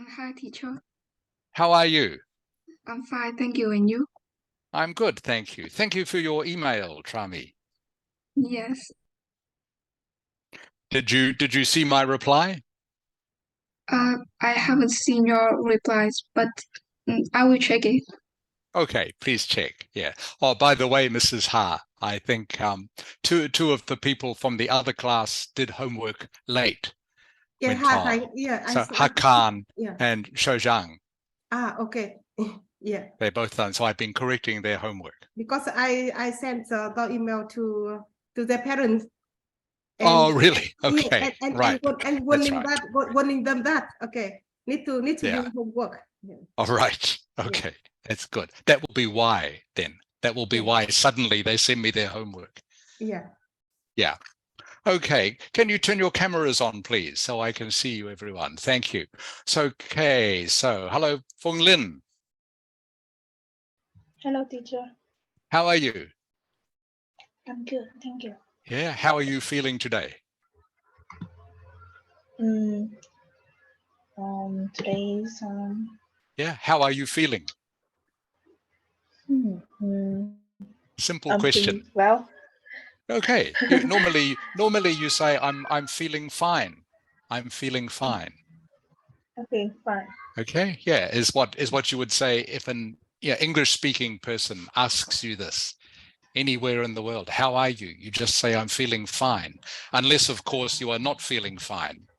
Hi, teacher. How are you? I'm fine, thank you. And you? I'm good, thank you. Thank you for your email, Trami. Yes. Did you see my reply? I haven't seen your replies, but I will check it. Okay, please check. Yeah. Oh, by the way, Mrs. Ha, I think two of the people from the other class did homework late. Yeah, Went on. So Hakan and Shojang. Okay. Yeah. They're both done. So I've been correcting their homework. Because I sent the email to their parents. And, oh, really? Okay. And right. And warning them that okay, need to do homework. Yeah. All right. Okay. Yeah. That's good. That will be why then. That will be why suddenly they send me their homework. Yeah. Yeah. Okay, can you turn your cameras on, please, so I can see you, everyone? Thank you. So, okay, so hello, Fung Lin. Hello, teacher. How are you? I'm good, thank you. Yeah, how are you feeling today? Today's Yeah, how are you feeling? Simple I'm question. Well. Okay, normally you say I'm feeling fine. I'm feeling fine. Okay, fine. Okay, yeah, is what you would say if an English speaking person asks you this anywhere in the world. How are you? You just say I'm feeling fine, unless of course you are not feeling fine.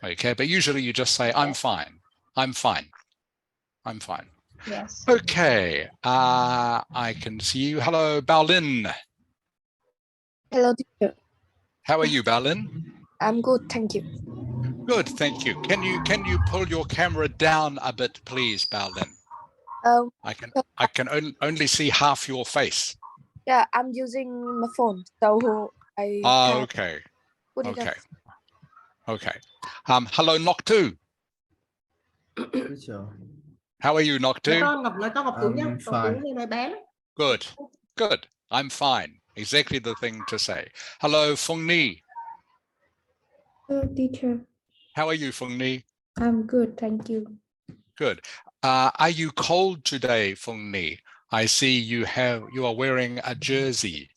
Okay, but usually you just say I'm fine. I'm fine. I'm fine. Yes. Okay, I can see you. Hello, Baolin. Hello, teacher. How are you, Baolin? I'm good, thank you. Good, thank you. Can you pull your camera down a bit, please, Baolin? I can only see half your face. Yeah, I'm using my phone, so I. Oh, okay. Okay. Okay. Hello, Noctu. How are you, Noctu? I'm fine. Good. Good. I'm fine. Exactly the thing to say. Hello, Fung Ni. Hello, teacher. How are you, Fung Ni? I'm good, thank you. Good. Are you cold today, Fung Ni? I see you are wearing a jersey.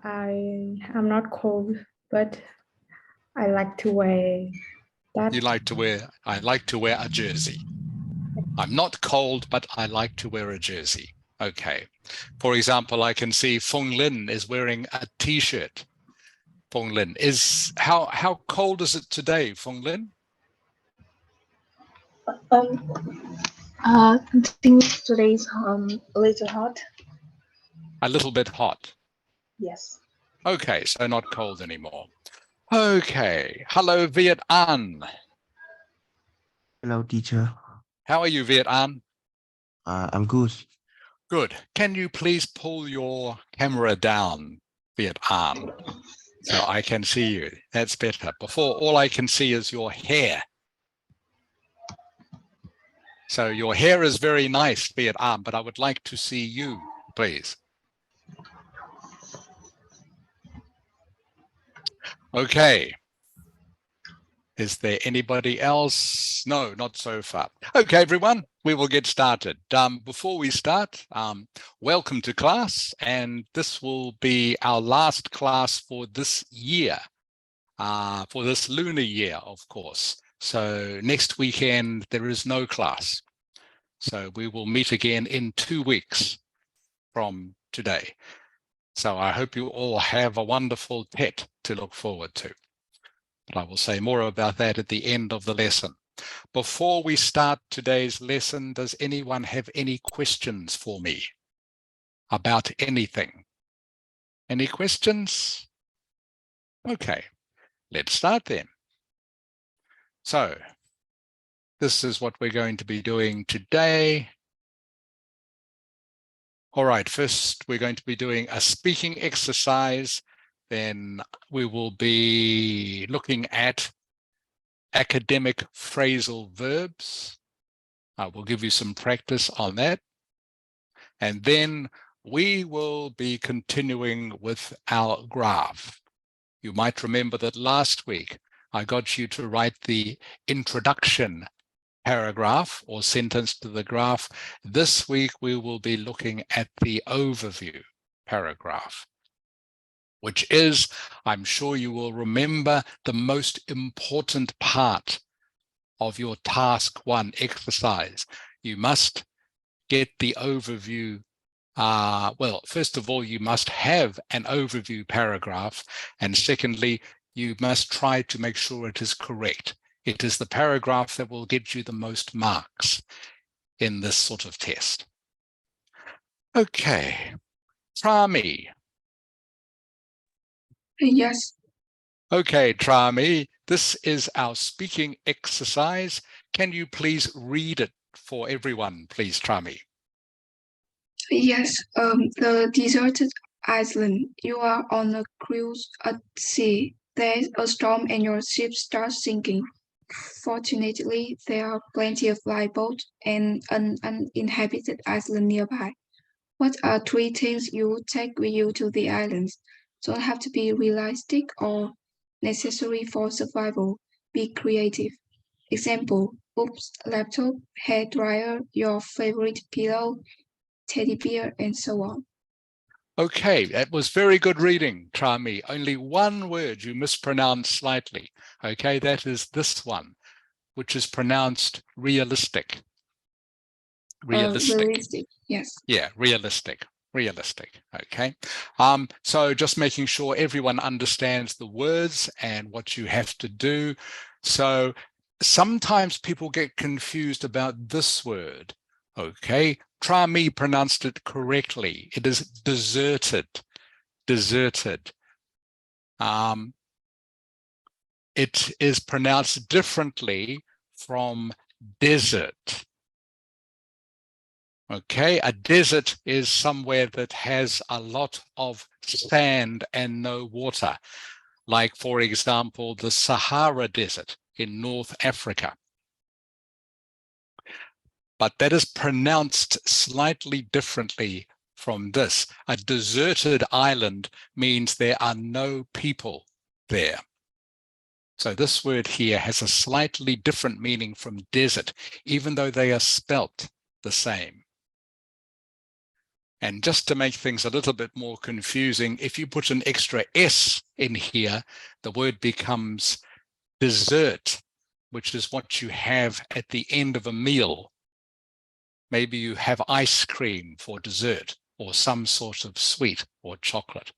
I'm not cold, but I like to wear that. I like to wear a jersey. I'm not cold, but I like to wear a jersey. Okay. For example, I can see Fung Lin is wearing a t-shirt. Fung Lin, how cold is it today, Fung Lin? I think today's a little hot. A little bit hot. Yes. Okay, so not cold anymore. Okay. Hello, Viet An. Hello, teacher. How are you, Viet An? I'm good. Good. Can you please pull your camera down, Viet An, so I can see you? That's better. Before, all I can see is your hair. So your hair is very nice, Viet An, but I would like to see you, please. Okay. Is there anybody else? No, not so far. Okay, everyone, we will get started. Before we start, welcome to class, and this will be our last class for this year, for this lunar year, of course. So next weekend, there is no class. So we will meet again in 2 weeks from today. So I hope you all have a wonderful Tet to look forward to. But I will say more about that at the end of the lesson. Before we start today's lesson, does anyone have any questions for me about anything? Any questions? Okay, let's start then. So this is what we're going to be doing today. All right, first we're going to be doing a speaking exercise. Then we will be looking at academic phrasal verbs. I will give you some practice on that. And then we will be continuing with our graph. You might remember that last week I got you to write the introduction paragraph or sentence to the graph. This week, we will be looking at the overview paragraph, which is, I'm sure you will remember, the most important part of your task 1 exercise. You must get the overview. Well, first of all, you must have an overview paragraph. And secondly, you must try to make sure it is correct. It is the paragraph that will get you the most marks in this sort of test. Okay, Trami. Yes. Okay, Trami, this is our speaking exercise. Can you please read it for everyone, please, Trami? Yes, the deserted island. You are on a cruise at sea. There's a storm and your ship starts sinking. Fortunately, there are plenty of lifeboats and an uninhabited island nearby. What are 3 things you would take with you to the islands? Don't have to be realistic or necessary for survival. Be creative. Example, books, laptop, hair dryer, your favorite pillow, teddy bear, and so on. Okay, that was very good reading, Trami. Only one word you mispronounced slightly. Okay, that is this one, which is pronounced realistic. Realistic, yes. Yeah, realistic. Okay. So just making sure everyone understands the words and what you have to do. So sometimes people get confused about this word. Okay, Trami pronounced it correctly. It is deserted. Deserted. It is pronounced differently from desert. Okay, a desert is somewhere that has a lot of sand and no water, like, for example, the Sahara Desert in North Africa. But that is pronounced slightly differently from this. A deserted island means there are no people there. So this word here has a slightly different meaning from desert, even though they are spelt the same. And just to make things a little bit more confusing, if you put an extra S in here, the word becomes dessert, which is what you have at the end of a meal. Maybe you have ice cream for dessert or some sort of sweet or chocolate.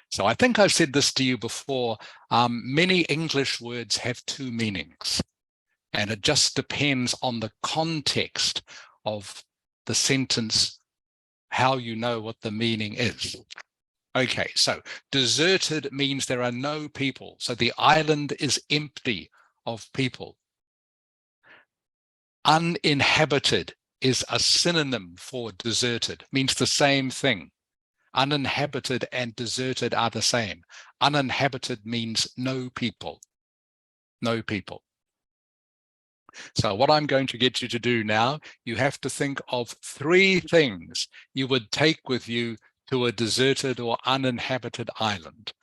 So I think I've said this to you before. Many English words have 2 meanings, and it just depends on the context of the sentence, how you know what the meaning is. Okay, so deserted means there are no people. So the island is empty of people. Uninhabited is a synonym for deserted, means the same thing. Uninhabited and deserted are the same. Uninhabited means no people. No people. So what I'm going to get you to do now, you have to think of 3 things you would take with you to a deserted or uninhabited island.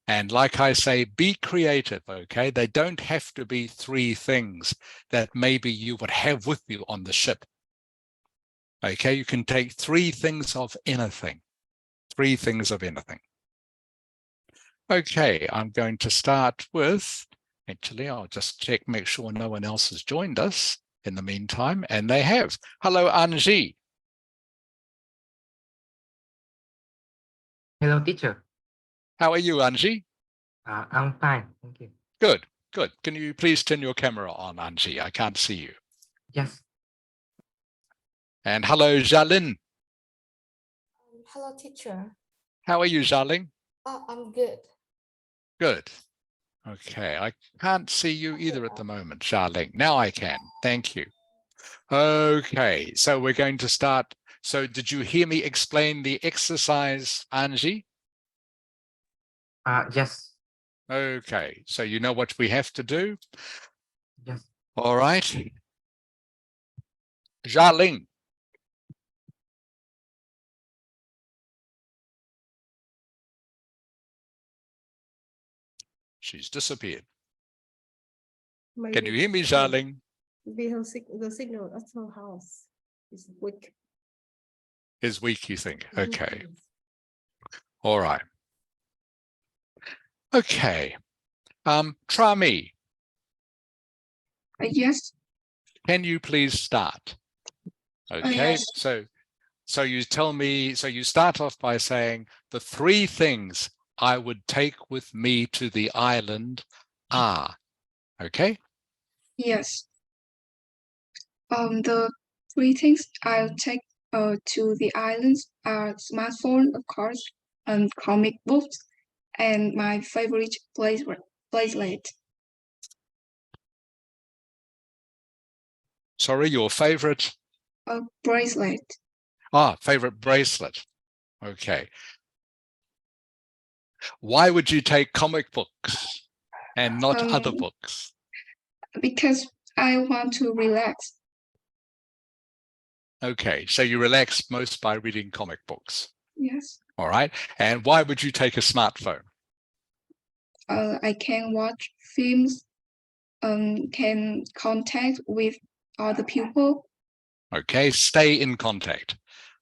And like I say, be creative, okay? They don't have to be 3 things that maybe you would have with you on the ship. Okay, you can take 3 things of anything. 3 things of anything. Okay, I'm going to start with, actually, I'll just check, make sure no one else has joined us in the meantime, and they have. Hello, Anji. Hello, teacher. How are you, Anji? I'm fine. Thank you. Good, good. Can you please turn your camera on, Anji? I can't see you. Yes. And hello, Jalin. Hello, teacher. How are you, Jalin? Oh, I'm good. Good. Okay, I can't see you either at the moment, Jalin. Now I can. Thank you. Okay, so we're going to start. So did you hear me explain the exercise, Anji? Yes. Okay, so you know what we have to do? Yes. All right. Jalin. She's disappeared. Can you hear me, darling? The signal at her house is weak. Is weak, you think? Okay. All right. Okay. Try me. Yes. Can you please start? Okay. Yes. So you tell me, so you start off by saying the 3 things I would take with me to the island are. Okay. Yes. The 3 things I'll take to the islands are smartphone, of course, and comic books, and my favorite bracelet. Sorry, your favorite? Bracelet. Favorite bracelet. Okay. Why would you take comic books and not other books? Because I want to relax. Okay, so you relax most by reading comic books. Yes. All right. And why would you take a smartphone? I can watch films, can contact with other people. Okay, stay in contact.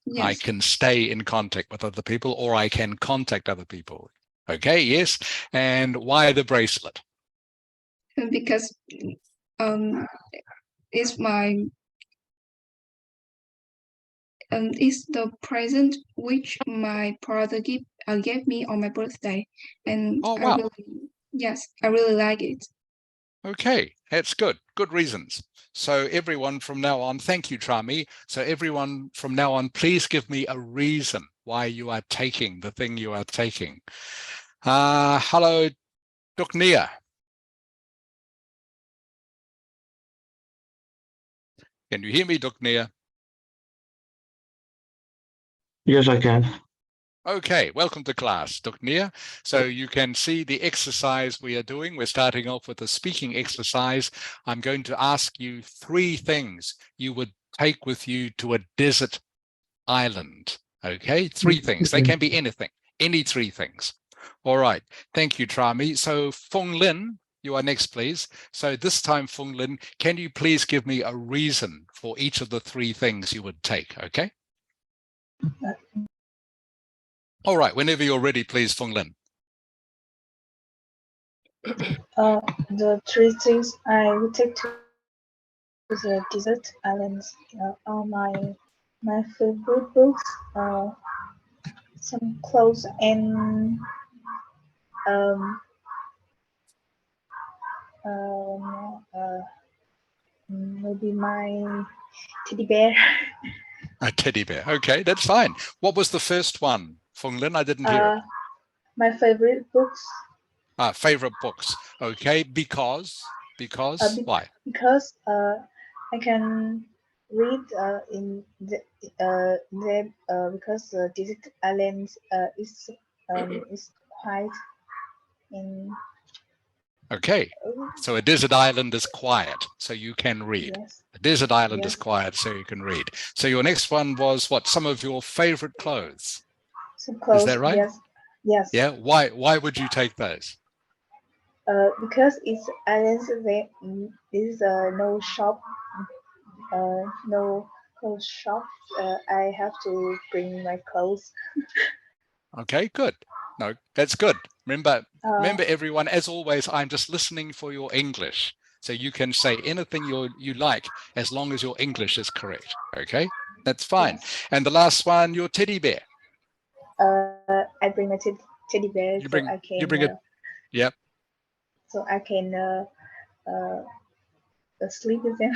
Yes. I can stay in contact with other people, or I can contact other people. Okay, yes. And why the bracelet? Because it's my it's the present which my brother gave me on my birthday, and Oh, wow. I really like it. Okay, that's good. Good reasons. So everyone from now on, thank you, Trami. So everyone from now on, please give me a reason why you are taking the thing you are taking. Hello, Duknia. Can you hear me, Duknia? Yes, I can. Okay, welcome to class, Duknia. So you can see the exercise we are doing. We're starting off with a speaking exercise. I'm going to ask you 3 things you would take with you to a desert island. Okay, 3 things. They can be anything, any 3 things. All right, thank you, Trami. So Fung Lin, you are next, please. So this time, Fung Lin, can you please give me a reason for each of the 3 things you would take, okay? All right, whenever you're ready, please, Fung Lin. The 3 things I would take to the desert islands are my favorite books, some clothes, and maybe my teddy bear. A teddy bear. Okay, that's fine. What was the first one, Fung Lin? I didn't hear it. My favorite books. Favorite books. Okay, because why? Because I can read in the because desert islands is quiet in. Okay, so a desert island is quiet, so you can read. Yes. A desert island Yes. is quiet, so you can read. So your next one was what? Some of your favorite clothes. Some clothes. Is that right? Yes. Yes. Yeah. Why would you take those? Because it's islands there is no shop, no clothes shop. I have to bring my clothes. Okay, good. No, that's good. Remember, Uh, everyone, as always, I'm just listening for your English. So you can say anything you like as long as your English is correct. Okay, that's fine. Yes. And the last one, your teddy bear. I bring my teddy bear You bring it. Yep. So I can sleep with them.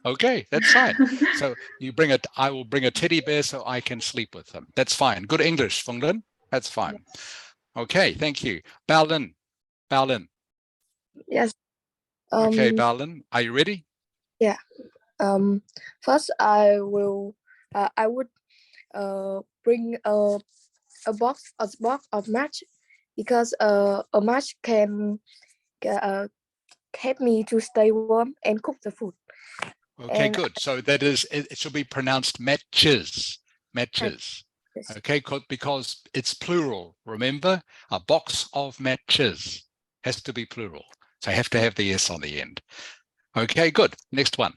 Okay, that's fine. So you bring it. I will bring a teddy bear so I can sleep with them. That's fine. Good English, Fung Lin. That's fine. Yes. Okay, thank you. Baolin. Yes. Okay, Baolin, are you ready? Yeah. First, I would bring a box of match, because a match can help me to stay warm and cook the food. Okay, And good. So that is, it should be pronounced matches. Yes. Okay, because it's plural. Remember, a box of matches has to be plural. So you have to have the S on the end. Okay, good. Next one.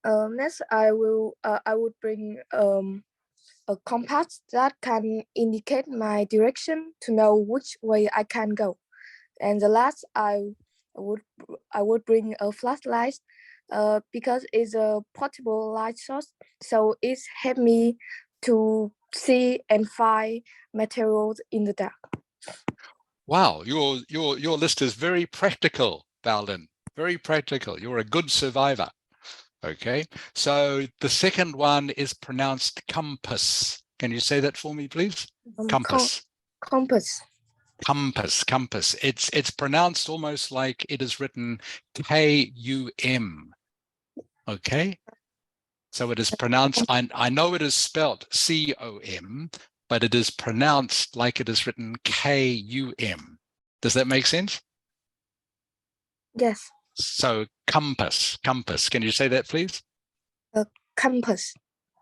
Next, I would bring a compass that can indicate my direction to know which way I can go. And the last, I would bring a flashlight, because it's a portable light source, so it helps me to see and find materials in the dark. Wow, your list is very practical, Baldwin. Very practical. You're a good survivor. Okay, so the second one is pronounced compass. Can you say that for me, please? Compass. Compass. Compass, compass. It's pronounced almost like it is written K-U-M. Okay, so it is pronounced. I know it is spelled C-O-M, but it is pronounced like it is written K-U-M. Does that make sense? Yes. So compass, compass. Can you say that, please? Compass.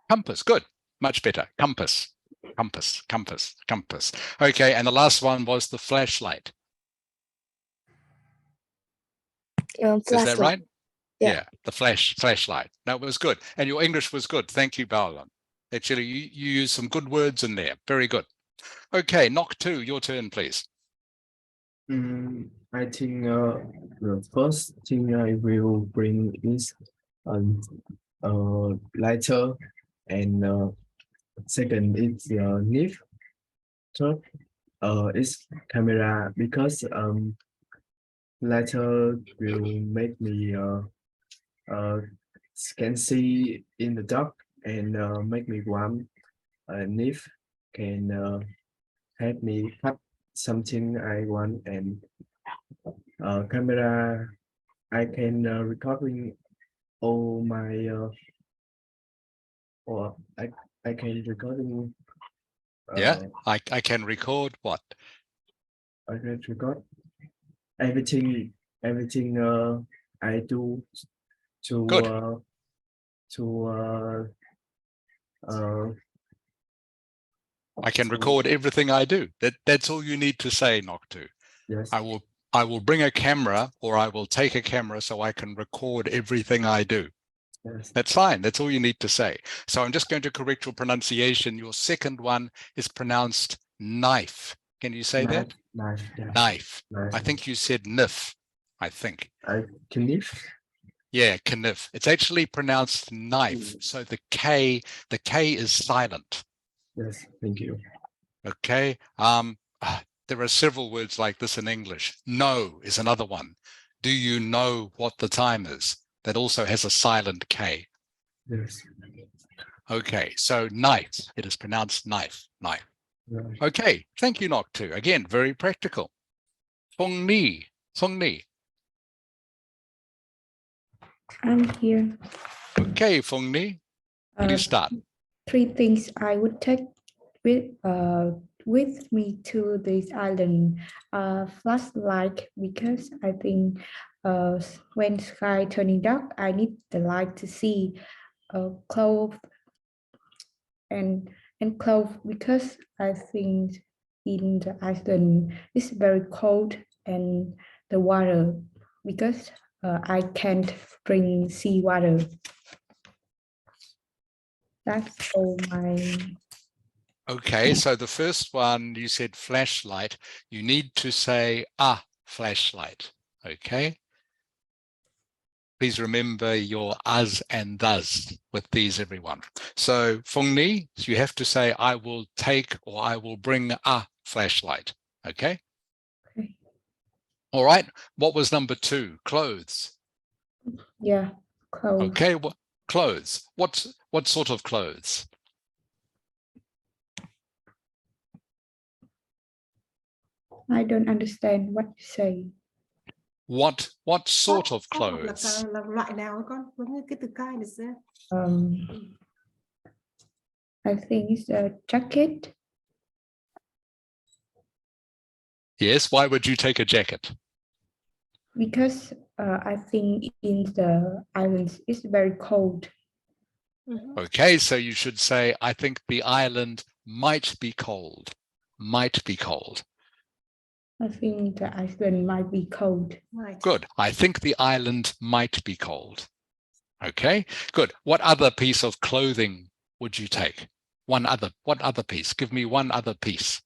Compass. Good. Much better. Compass. Compass, compass, compass. Okay, and the last one was the flashlight. Is that right? Yeah. The flashlight. That was good. And your English was good. Thank you, Baldwin. Actually, you used some good words in there. Very good. Okay, knock 2, your turn, please. I think the first thing I will bring is lighter, and second is knife. Third is camera, because lighter will make me can see in the dark, and make me warm. Knife can help me cut something I want, and camera I can recording all my or I can recording Yeah, I can record what? I can record everything I do to Good. I can record everything I do. That's all you need to say, knock 2. Yes. I will bring a camera, or I will take a camera so I can record everything I do. Yes. That's fine. That's all you need to say. So I'm just going to correct your pronunciation. Your second one is pronounced knife. Can you say that? Knife. Yes. Knife. Knife. I think you said nif, I think. Knife. Yeah, knif. It's actually pronounced knife. So the K is silent. Yes, thank you. Okay. There are several words like this in English. No is another one. Do you know what the time is? That also has a silent K. Yes. Okay, so knife. It is pronounced knife. Knife. Right. Okay, thank you, Nok 2. Again, very practical. Fong Ni. Fong Ni. I'm here. Okay, Fong Ni. Will you start? 3 things I would take with me to this island. Flashlight, because I think when sky turning dark, I need the light to see. Clothes and clothes, because I think in the island it's very cold, and the water, because I can't bring seawater. That's all my. Okay, so the first one, you said flashlight. You need to say a flashlight. Okay. Please remember your us and thus with these, everyone. So Fong Ni, you have to say, I will take, or I will bring a flashlight. Okay. Okay. All right. What was number 2? Clothes. Yeah, clothes. Okay. What clothes? What sort of clothes? I don't understand what you say. What sort of clothes? Là loại nào con? Giống như cái từ cái này sẽ. I think it's a jacket. Yes. Why would you take a jacket? Because I think in the islands it's very cold. Okay, so you should say, I think the island might be cold. Might be cold. I think the Iceland might be cold. Right. Good. I think the island might be cold. Okay, good. What other piece of clothing would you take? What other piece? Give me one other piece.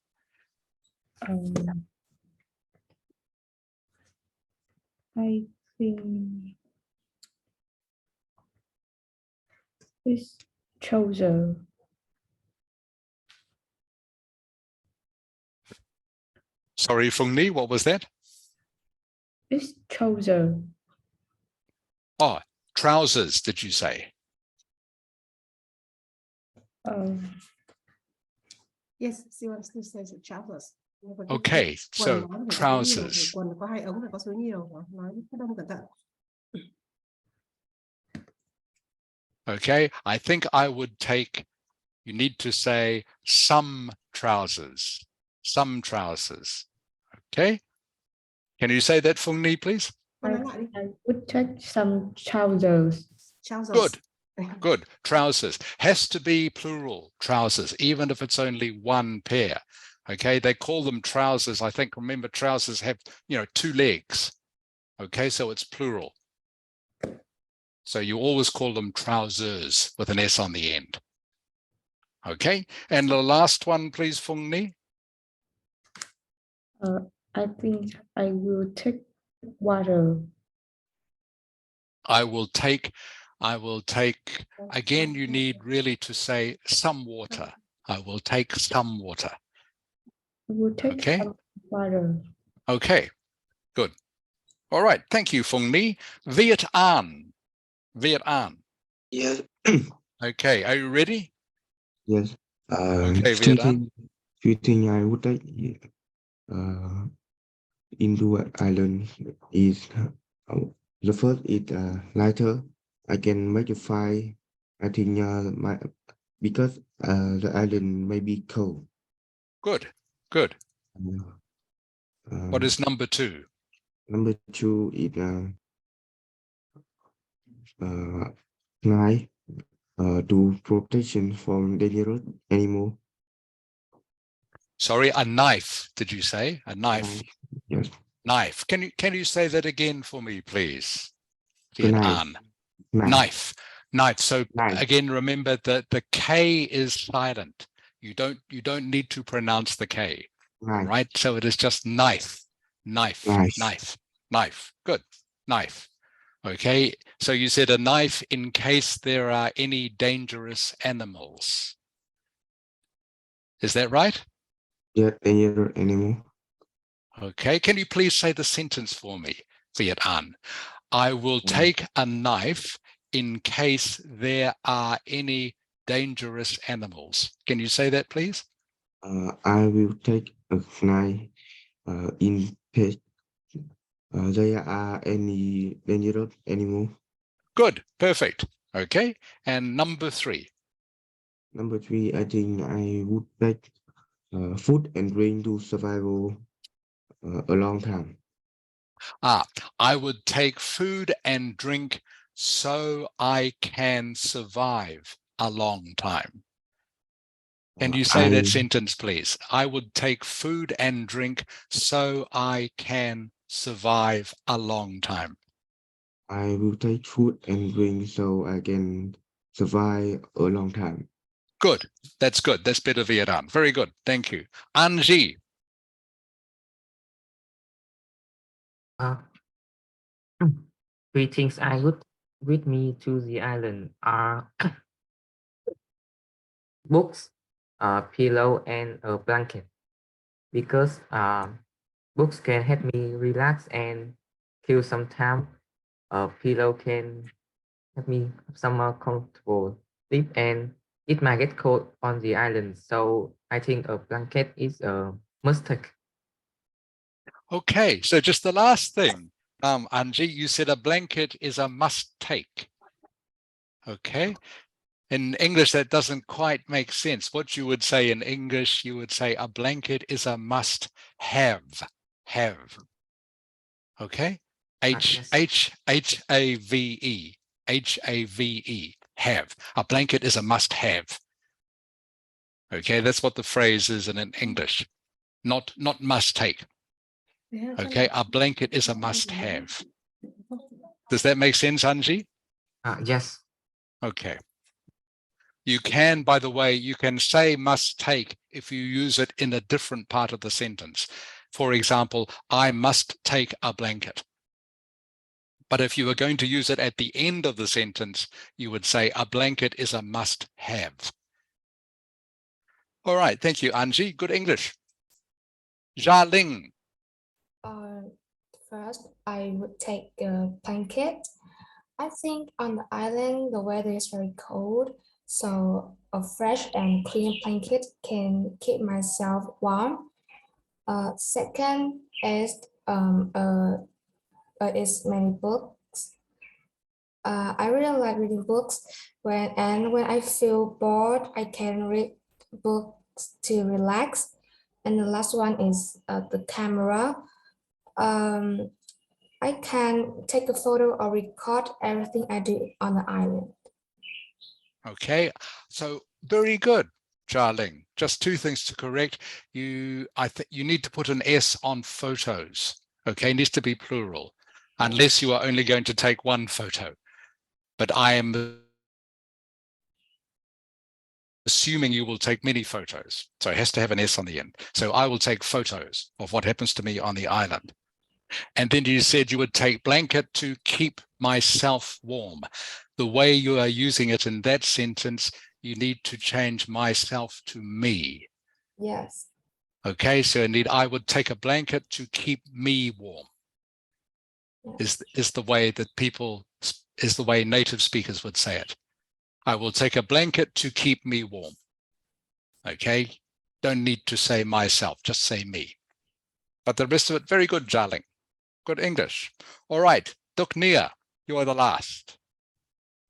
I think it's trouser. Sorry, Phung Ni, what was that? It's trouser. Oh, trousers, did you say? Yes, she wants to say the trousers. Okay, so Quần nó thì có số nhiều, trousers. quần có 2 ống là có số nhiều, nói cái đông cẩn thận. Okay, I think I would take, you need to say some trousers. Some trousers. Okay, can you say that, Phung Ni, please? I would take some trousers. Trousers. Good. Good. Trousers has to be plural trousers, even if it's only one pair. Okay, they call them trousers. I think, remember, trousers have, 2 legs. Okay, so it's plural. So you always call them trousers with an S on the end. Okay, and the last one, please, Phung Ni. I think I will take water. I will take, again, you need really to say some water. I will take some water. I will take some water. Okay, good. All right, thank you, Phung Ni. Viet An. Viet An. Yes. Okay, are you ready? Yes. Okay, Viet An. Few things I would like into an island is the first is lighter. I can make a fire. I think because the island may be cold. Good, good. What is number 2? Number 2 is knife to protection from dangerous animal. Sorry, a knife, did you say? A knife? Yes. Knife. Can you say that again for me, please? Viet An. Knife. Knife. So Knife. again, remember that the K is silent. You don't need to pronounce the K. Knife. Right? So it is just knife, knife, Knife. knife, knife. Good. Knife. Okay. So you said a knife in case there are any dangerous animals. Is that right? Yeah, dangerous animal. Okay. Can you please say the sentence for me, Viet An? I will take a knife in case there are any dangerous animals. Can you say that, please? I will take a knife in case there are any dangerous animal. Good, perfect. Okay, and number 3. Number 3, I think I would take food and drink to survival a long time. I would take food and drink so I can survive a long time. Can you say that sentence, please? I would take food and drink so I can survive a long time. I will take food and drink so I can survive a long time. Good. That's good. That's better Viet Nam. Very good. Thank you. Anji. Three things I would with me to the island are books, a pillow, and a blanket. Because books can help me relax and kill some time. A pillow can help me have some more comfortable sleep, and it might get cold on the island. So I think a blanket is a must take. Okay, so just the last thing, Anji, you said a blanket is a must take. Okay, in English that doesn't quite make sense. What you would say in English, you would say a blanket is a must have. Okay, H-A-V-E, H-A-V-E, have. A blanket is a must have. Okay, that's what the phrase is in English, not must take. Okay, a blanket is a must-have. Does that make sense, Anji? Yes. Okay. You can, by the way, you can say must take if you use it in a different part of the sentence. For example, I must take a blanket. But if you were going to use it at the end of the sentence, you would say a blanket is a must have. All right, thank you, Anji. Good English. Jia Ling. First, I would take a blanket. I think on the island, the weather is very cold, so a fresh and clean blanket can keep myself warm. Second is many books. I really like reading books. When I feel bored, I can read books to relax. And the last one is the camera. I can take a photo or record everything I do on the island. Okay, so very good, Jia Ling. Just two things to correct. I think you need to put an S on photos. Okay, it needs to be plural, unless you are only going to take one photo. But I am assuming you will take many photos. So it has to have an S on the end. So I will take photos of what happens to me on the island. And then you said you would take blanket to keep myself warm. The way you are using it in that sentence, you need to change myself to me. Yes. Okay, so indeed, I would take a blanket to keep me warm. Is the way that is the way native speakers would say it. I will take a blanket to keep me warm. Okay, don't need to say myself, just say me. But the rest of it, very good, Jia Ling. Good English. All right, Duk Nia, you are the last.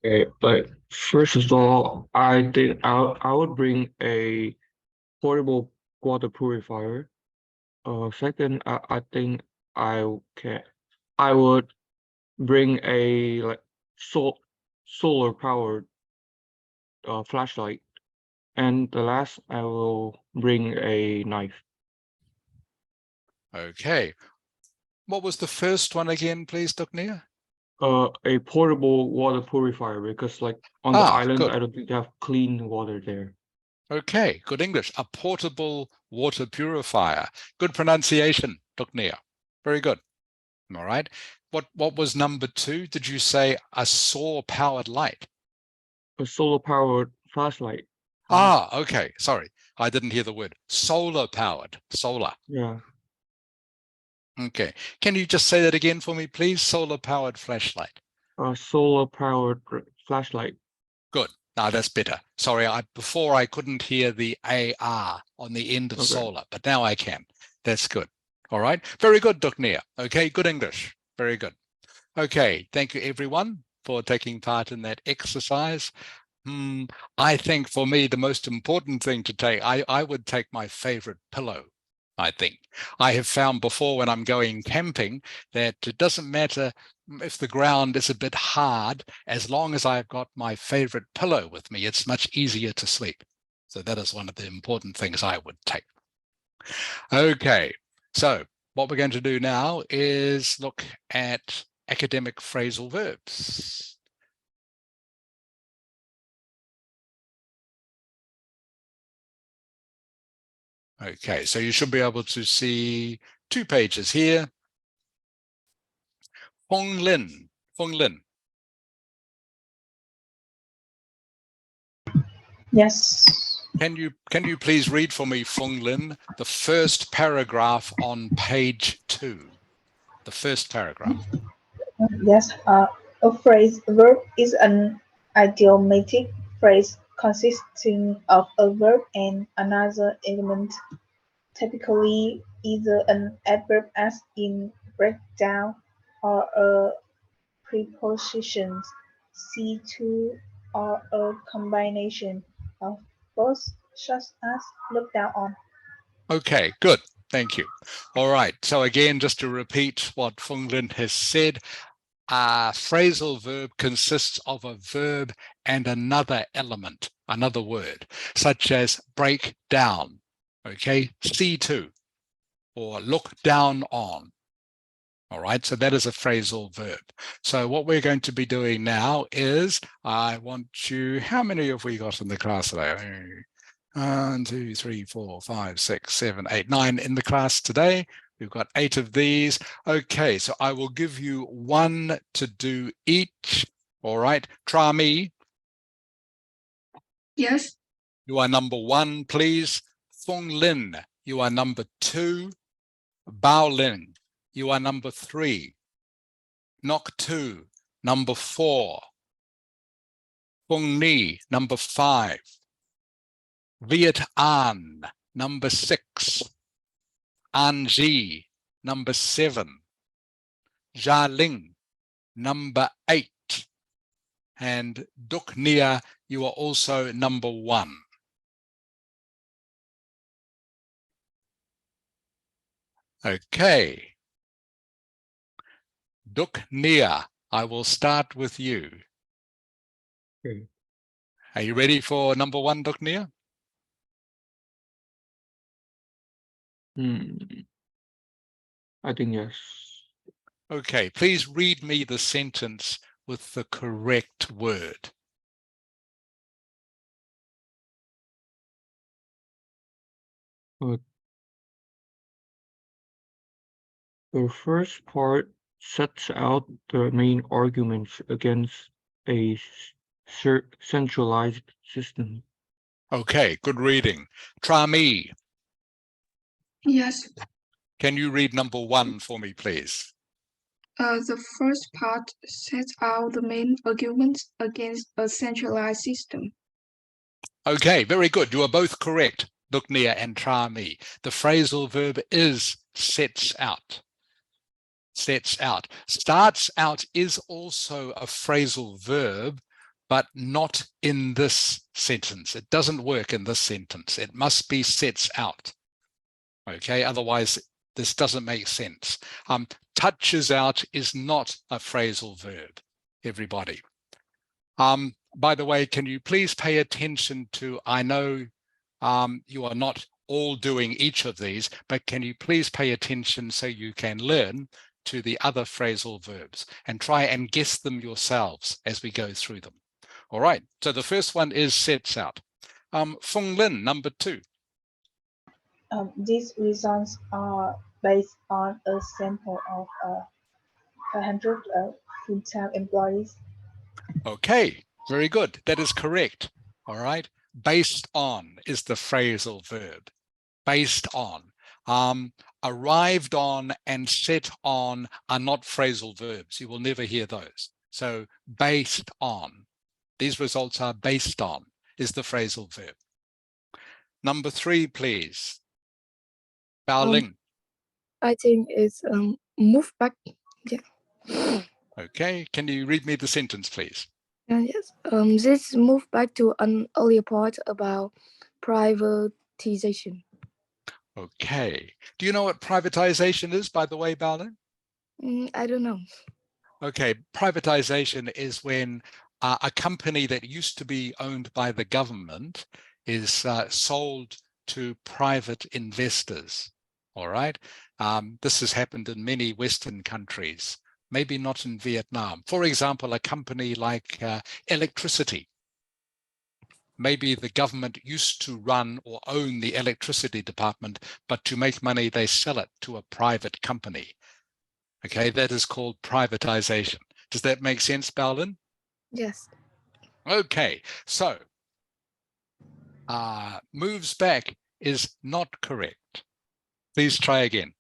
Okay, but first of all, I think I would bring a portable water purifier. Second, I think I would bring a like solar powered flashlight, and the last I will bring a knife. Okay. What was the first one again, please, Duk Nia? A portable water purifier, because like on the island, good. I don't think they have clean water there. Okay, good English. A portable water purifier. Good pronunciation, Duk Nia. Very good. All right. What was number 2? Did you say a solar-powered light? A solar powered flashlight. Okay. Sorry, I didn't hear the word. Solar-powered. Solar. Yeah. Okay. Can you just say that again for me, please? Solar-powered flashlight. A solar powered flashlight. Good. Now that's better. Sorry, before I couldn't hear the AR on the end of solar, but now I can. That's good. All right. Very good, Duk Nia. Okay, good English. Very good. Okay, thank you everyone for taking part in that exercise. I think for me, the most important thing to take, I would take my favorite pillow. I think I have found before when I'm going camping that it doesn't matter if the ground is a bit hard, as long as I've got my favorite pillow with me, it's much easier to sleep. So that is one of the important things I would take. Okay, so what we're going to do now is look at academic phrasal verbs. Okay, so you should be able to see 2 pages here. Feng Lin. Yes. Can you please read for me, Feng Lin, the first paragraph on page 2? The first paragraph. Yes. A phrase verb is an idiomatic phrase consisting of a verb and another element, typically either an adverb as in breakdown or a preposition, see to, or a combination of both, such as look down on. Okay, good. Thank you. All right. So again, just to repeat what Feng Lin has said, a phrasal verb consists of a verb and another element, another word, such as break down. Okay, see to. or look down on. All right, so that is a phrasal verb. So what we're going to be doing now is, I want you, how many have we got in the class today? 1, 2, 3, 4, 5, 6, 7, 8, 9 in the class today. We've got 8 of these. Okay, so I will give you 1 to do each. All right, try me. Yes. You are number 1, please. Fong Lin, you are number 2. Bao Lin, you are number 3. Nok Tu, number 4. Fung Ni, number 5. Viet An, number 6. An Ji, number 7. Jia Ling, number 8. And Duk Nia, you are also number 1. Okay. Duk Nia, I will start with you. Okay. Are you ready for number 1, Duk Nia? I think yes. Okay, please read me the sentence with the correct word. The first part sets out the main arguments against a centralized system. Okay, good reading. Try me. Yes. Can you read number 1 for me, please? The first part sets out the main arguments against a centralized system. Okay, very good. You are both correct, Duknia and Try me. The phrasal verb is sets out. Sets out. Starts out is also a phrasal verb, but not in this sentence. It doesn't work in this sentence. It must be sets out. Okay, otherwise this doesn't make sense. Touches out is not a phrasal verb, everybody. By the way, can you please pay attention to, I know you are not all doing each of these, but can you please pay attention so you can learn to the other phrasal verbs and try and guess them yourselves as we go through them. All right, so the first one is sets out. Fung Lin, number 2. These results are based on a sample of 500 full-time employees. Okay, very good. That is correct. All right. Based on is the phrasal verb. Based on. Arrived on and set on are not phrasal verbs. You will never hear those. So based on. These results are based on is the phrasal verb. Number 3, please. Bao Ling. I think it's move back. Yeah. Okay. Can you read me the sentence, please? Yes. This move back to an earlier point about privatization. Okay. Do you know what privatization is, by the way, Bao Ling? I don't know. Okay, privatization is when a company that used to be owned by the government is sold to private investors. All right. This has happened in many Western countries, maybe not in Vietnam. For example, a company like electricity. Maybe the government used to run or own the electricity department, but to make money, they sell it to a private company. Okay, that is called privatization. Does that make sense, Balin? Yes. Okay, so moves back is not correct. Please try again.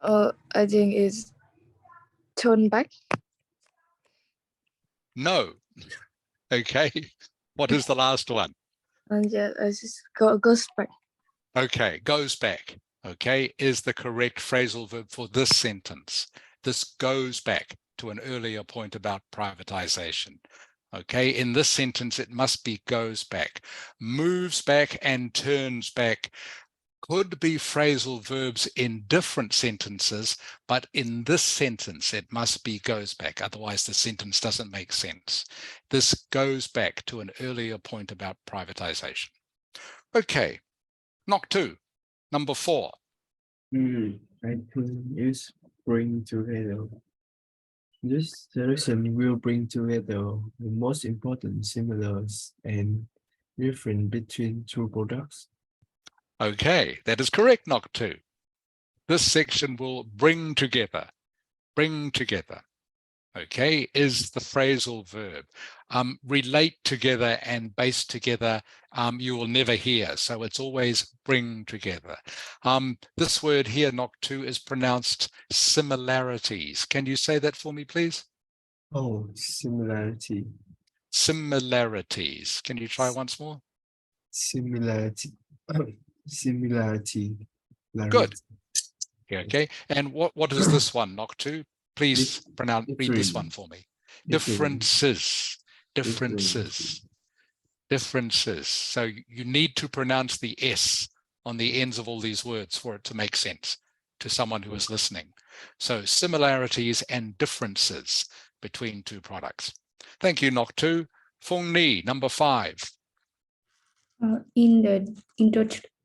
I think it's turn back. No. Okay, what is the last one? And yeah, I just goes back. Okay, goes back. Okay, is the correct phrasal verb for this sentence. This goes back to an earlier point about privatization. Okay, in this sentence, it must be goes back. Moves back and turns back could be phrasal verbs in different sentences, but in this sentence, it must be goes back. Otherwise, the sentence doesn't make sense. This goes back to an earlier point about privatization. Okay, Nok 2. Number 4. I think is bring together. This selection will bring together the most important similars and difference between two products. Okay, that is correct, Knock 2. This section will bring together. Bring together. Okay, is the phrasal verb. Relate together and base together, you will never hear. So it's always bring together. This word here, Knock 2, is pronounced similarities. Can you say that for me, please? Oh, similarity. Similarities. Can you try once more? Similarity. Similarity. Good. Okay. And what is this one, Knock 2? Please read this one for me. Differences. Differences. Differences. So you need to pronounce the S on the ends of all these words for it to make sense to someone who is listening. So similarities and differences between two products. Thank you, Knock 2. Fong Ni, number 5. In the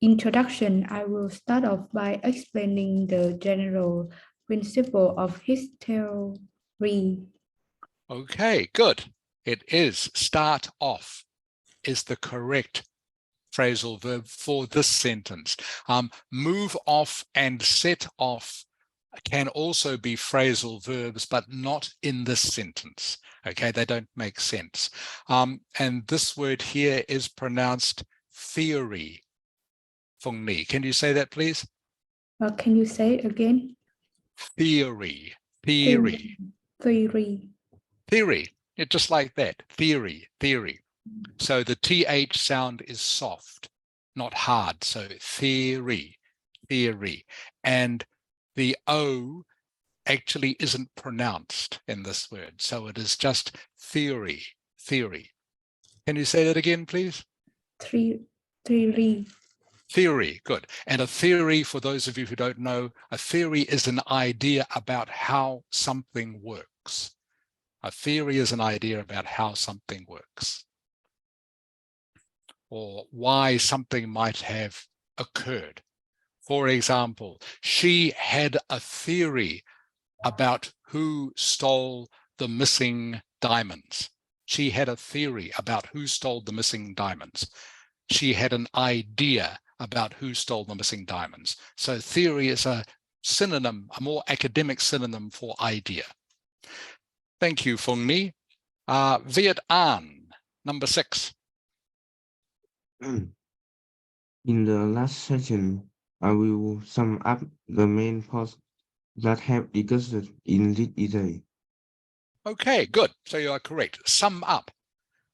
introduction, I will start off by explaining the general principle of history. Okay, good. It is start off is the correct phrasal verb for this sentence. Move off and set off can also be phrasal verbs, but not in this sentence. Okay, they don't make sense. And this word here is pronounced theory. Fong Ni, can you say that, please? Can you say it again? Theory. Theory. Theory. Theory. Yeah, just like that. Theory. Theory. So the TH sound is soft, not hard. So theory. Theory. And the O actually isn't pronounced in this word. So it is just theory. Theory. Can you say that again, please? Theory. Theory, good. And a theory, for those of you who don't know, a theory is an idea about how something works. A theory is an idea about how something works, or why something might have occurred. For example, she had a theory about who stole the missing diamonds. She had a theory about who stole the missing diamonds. She had an idea about who stole the missing diamonds. So theory is a synonym, a more academic synonym for idea. Thank you, Fong Ni. Viet An, number 6. In the last section, I will sum up the main points that have discussed in this essay. Okay, good. So you are correct. Sum up.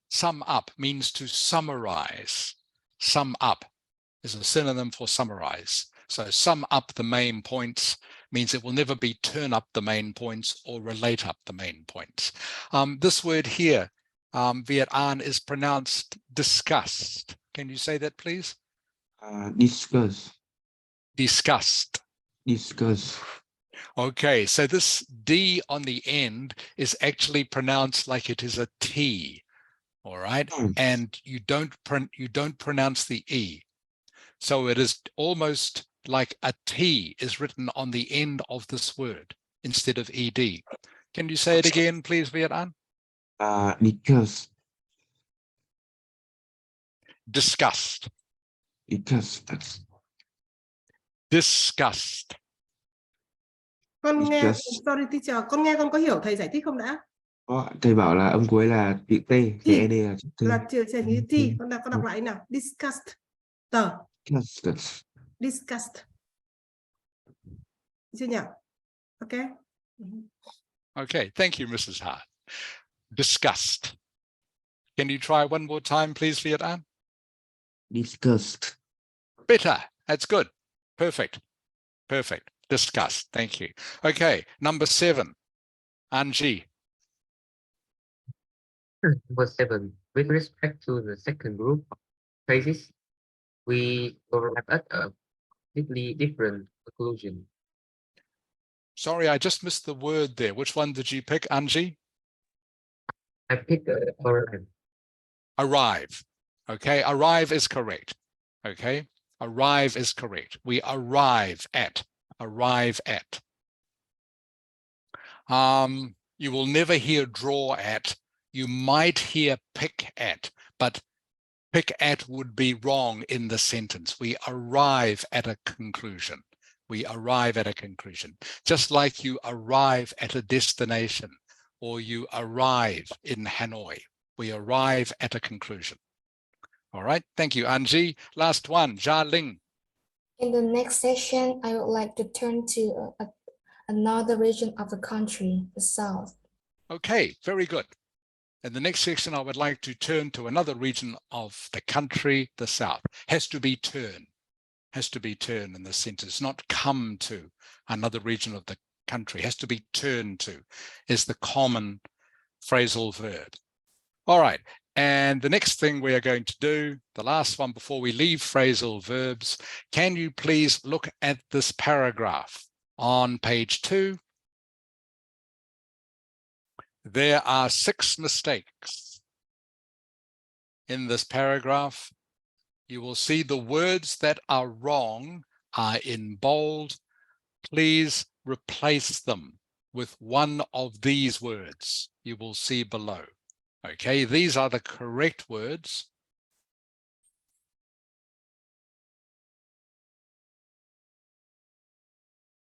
Sum up means to summarize. Sum up is a synonym for summarize. So sum up the main points means it will never be turn up the main points or relate up the main points. This word here, Viet An, is pronounced disgust. Can you say that, please? Discuss. Disgust. Discuss. Okay, so this D on the end is actually pronounced like it is a T. All right, and you don't pronounce the E. So it is almost like a T is written on the end of this word instead of ED. Can you say it again, please, Viet An? Discuss. Disgust. Discuss. Disgust. Con nghe, Discuss. sorry teacher, con nghe con có hiểu thầy giải thích không đã? Thầy bảo là âm cuối là chữ T, cái ED là chữ T. Là chữ T, con đọc lại nào. Disgust. Discuss. Disgust. Chưa nhỉ? Okay. Okay, thank you, Mrs. Hart. Disgust. Can you try one more time, please, Viet An? Disgust. Better. That's good. Perfect. Perfect. Disgust. Thank you. Okay, number 7. Anji. Number 7. With respect to the second group of phrases, we arrive at a completely different conclusion. Sorry, I just missed the word there. Which one did you pick, Anji? I picked arrive. Arrive. Okay, arrive is correct. Okay, Arrive is correct. We arrive at. Arrive at. You will never hear draw at. You might hear pick at, but pick at would be wrong in the sentence. We arrive at a conclusion. We arrive at a conclusion. Just like you arrive at a destination or you arrive in Hanoi. We arrive at a conclusion. All right, thank you, Anji. Last one, Jia Ling. In the next session, I would like to turn to another region of the country, the South. Okay, very good. In the next section, I would like to turn to another region of the country, the South. Has to be turn. Has to be turn in the sentence, not come to another region of the country. Has to be turn to is the common phrasal verb. All right. And the next thing we are going to do, the last one before we leave phrasal verbs, can you please look at this paragraph on page 2? There are 6 mistakes in this paragraph. You will see the words that are wrong are in bold. Please replace them with one of these words you will see below. Okay, these are the correct words.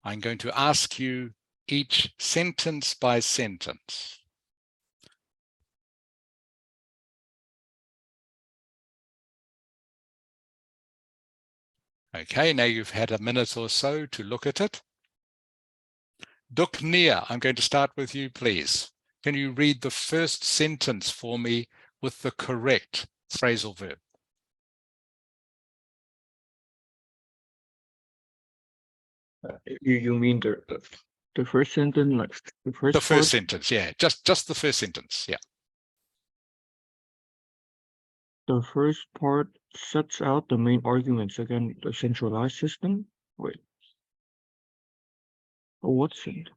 I'm going to ask you each sentence by sentence. Okay, now you've had a minute or so to look at it. Duk Nia, I'm going to start with you, please. Can you read the first sentence for me with the correct phrasal verb? You mean the first sentence, like the first The first part? sentence, yeah, just the first sentence, yeah. The first part sets out the main arguments against the centralized system. Wait. What's it?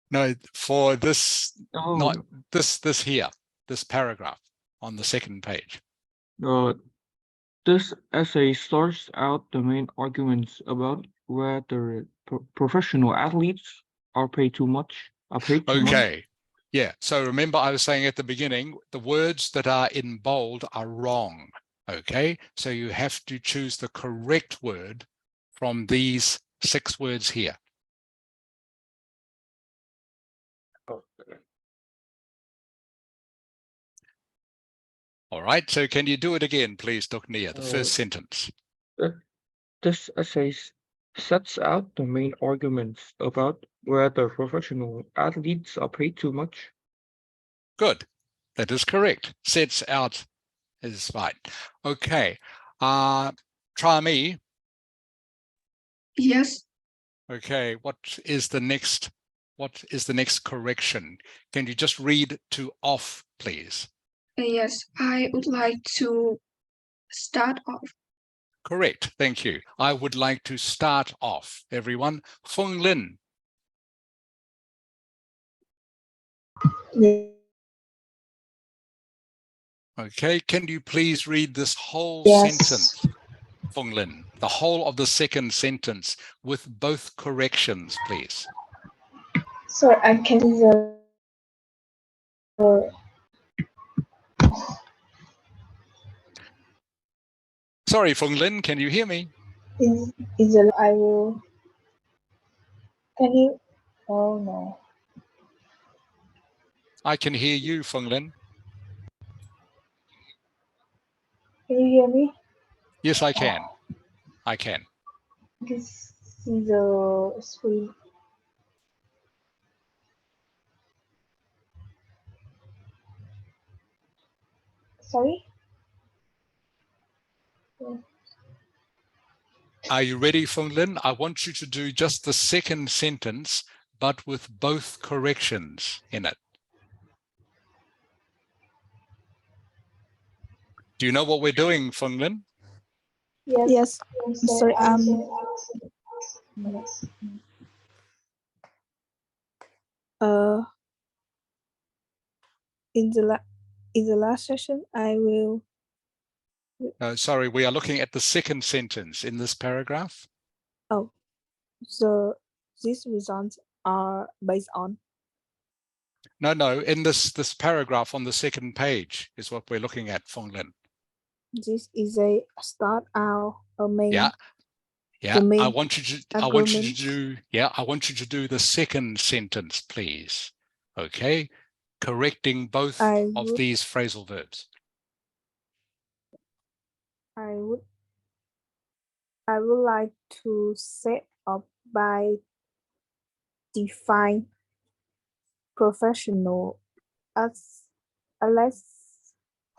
No, for this, Oh, not this here, this paragraph on the second page. this essay starts out the main arguments about whether professional athletes are paid too much. Okay, yeah. So remember I was saying at the beginning, the words that are in bold are wrong. Okay, so you have to choose the correct word from these 6 words here. All right, so can you do it again, please, Dr. Nia, the first sentence? This essay sets out the main arguments about whether professional athletes are paid too much. Good, that is correct. Sets out is right. Okay, try me. Yes. Okay, what is the next correction? Can you just read to off, please? Yes, I would like to start off. Correct, thank you. I would like to start off, everyone. Feng Lin. Okay, can you please read this whole sentence, Feng Lin, the whole of the second sentence with both corrections, please? So I can see the Sorry, Feng Lin, can you hear me? is a I will. Can you? Oh no. I can hear you, Feng Lin. Can you hear me? Yes, I can. I can. This is the screen. Sorry. Are you ready, Feng Lin? I want you to do just the second sentence, but with both corrections in it. Do you know what we're doing, Feng Lin? Yes. Sorry, in the last session, I will Sorry, we are looking at the second sentence in this paragraph. Oh, these results are based on. No, in this paragraph on the second page is what we're looking at, Fong Lin. This is a start out a main. Yeah. The main I want you to do the second sentence, please. Okay, correcting both of these phrasal verbs. I would like to set up by define professional as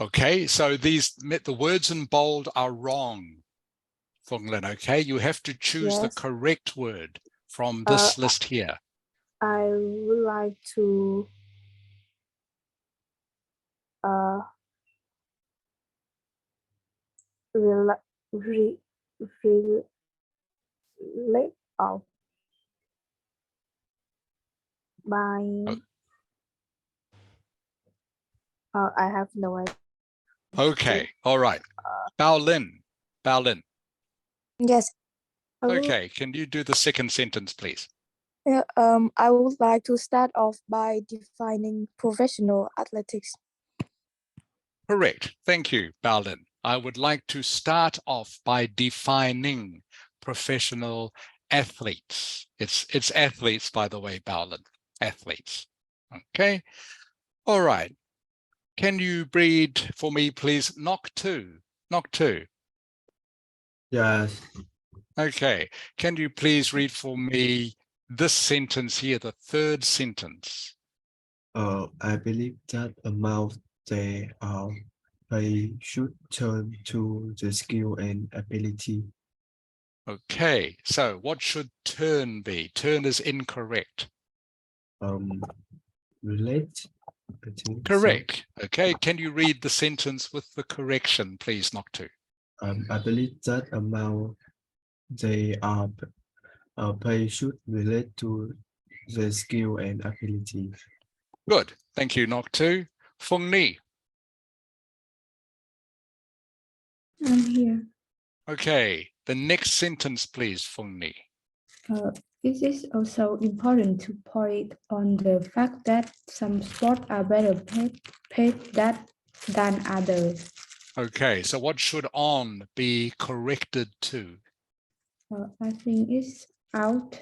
Okay, so the words in bold are wrong, Fong Lin. Okay, you have to choose the correct word from this list here. I would like to relate out by I have no idea. Okay, all right. Bao Lin. Yes. Okay, can you do the second sentence, please? Yeah, I would like to start off by defining professional athletics. Correct. Thank you, Bao Lin. I would like to start off by defining professional athletes. It's athletes, by the way, Bao Lin. Athletes. Okay. All right. Can you read for me, please? Knock two. Yes. Okay. Can you please read for me this sentence here, the third sentence? I believe that amount they are paid should turn to the skill and ability. Okay. So what should turn be? Turn is incorrect. Relate. I think Correct. so. Okay. Can you read the sentence with the correction, please, Noctu? I believe that amount they are paid should relate to the skill and ability. Good. Thank you, Noctu. Fung Ni. I'm here. Okay. The next sentence, please, Fung Ni. It is also important to point on the fact that some sports are better paid than others. Okay. So what should on be corrected to? I think it's out.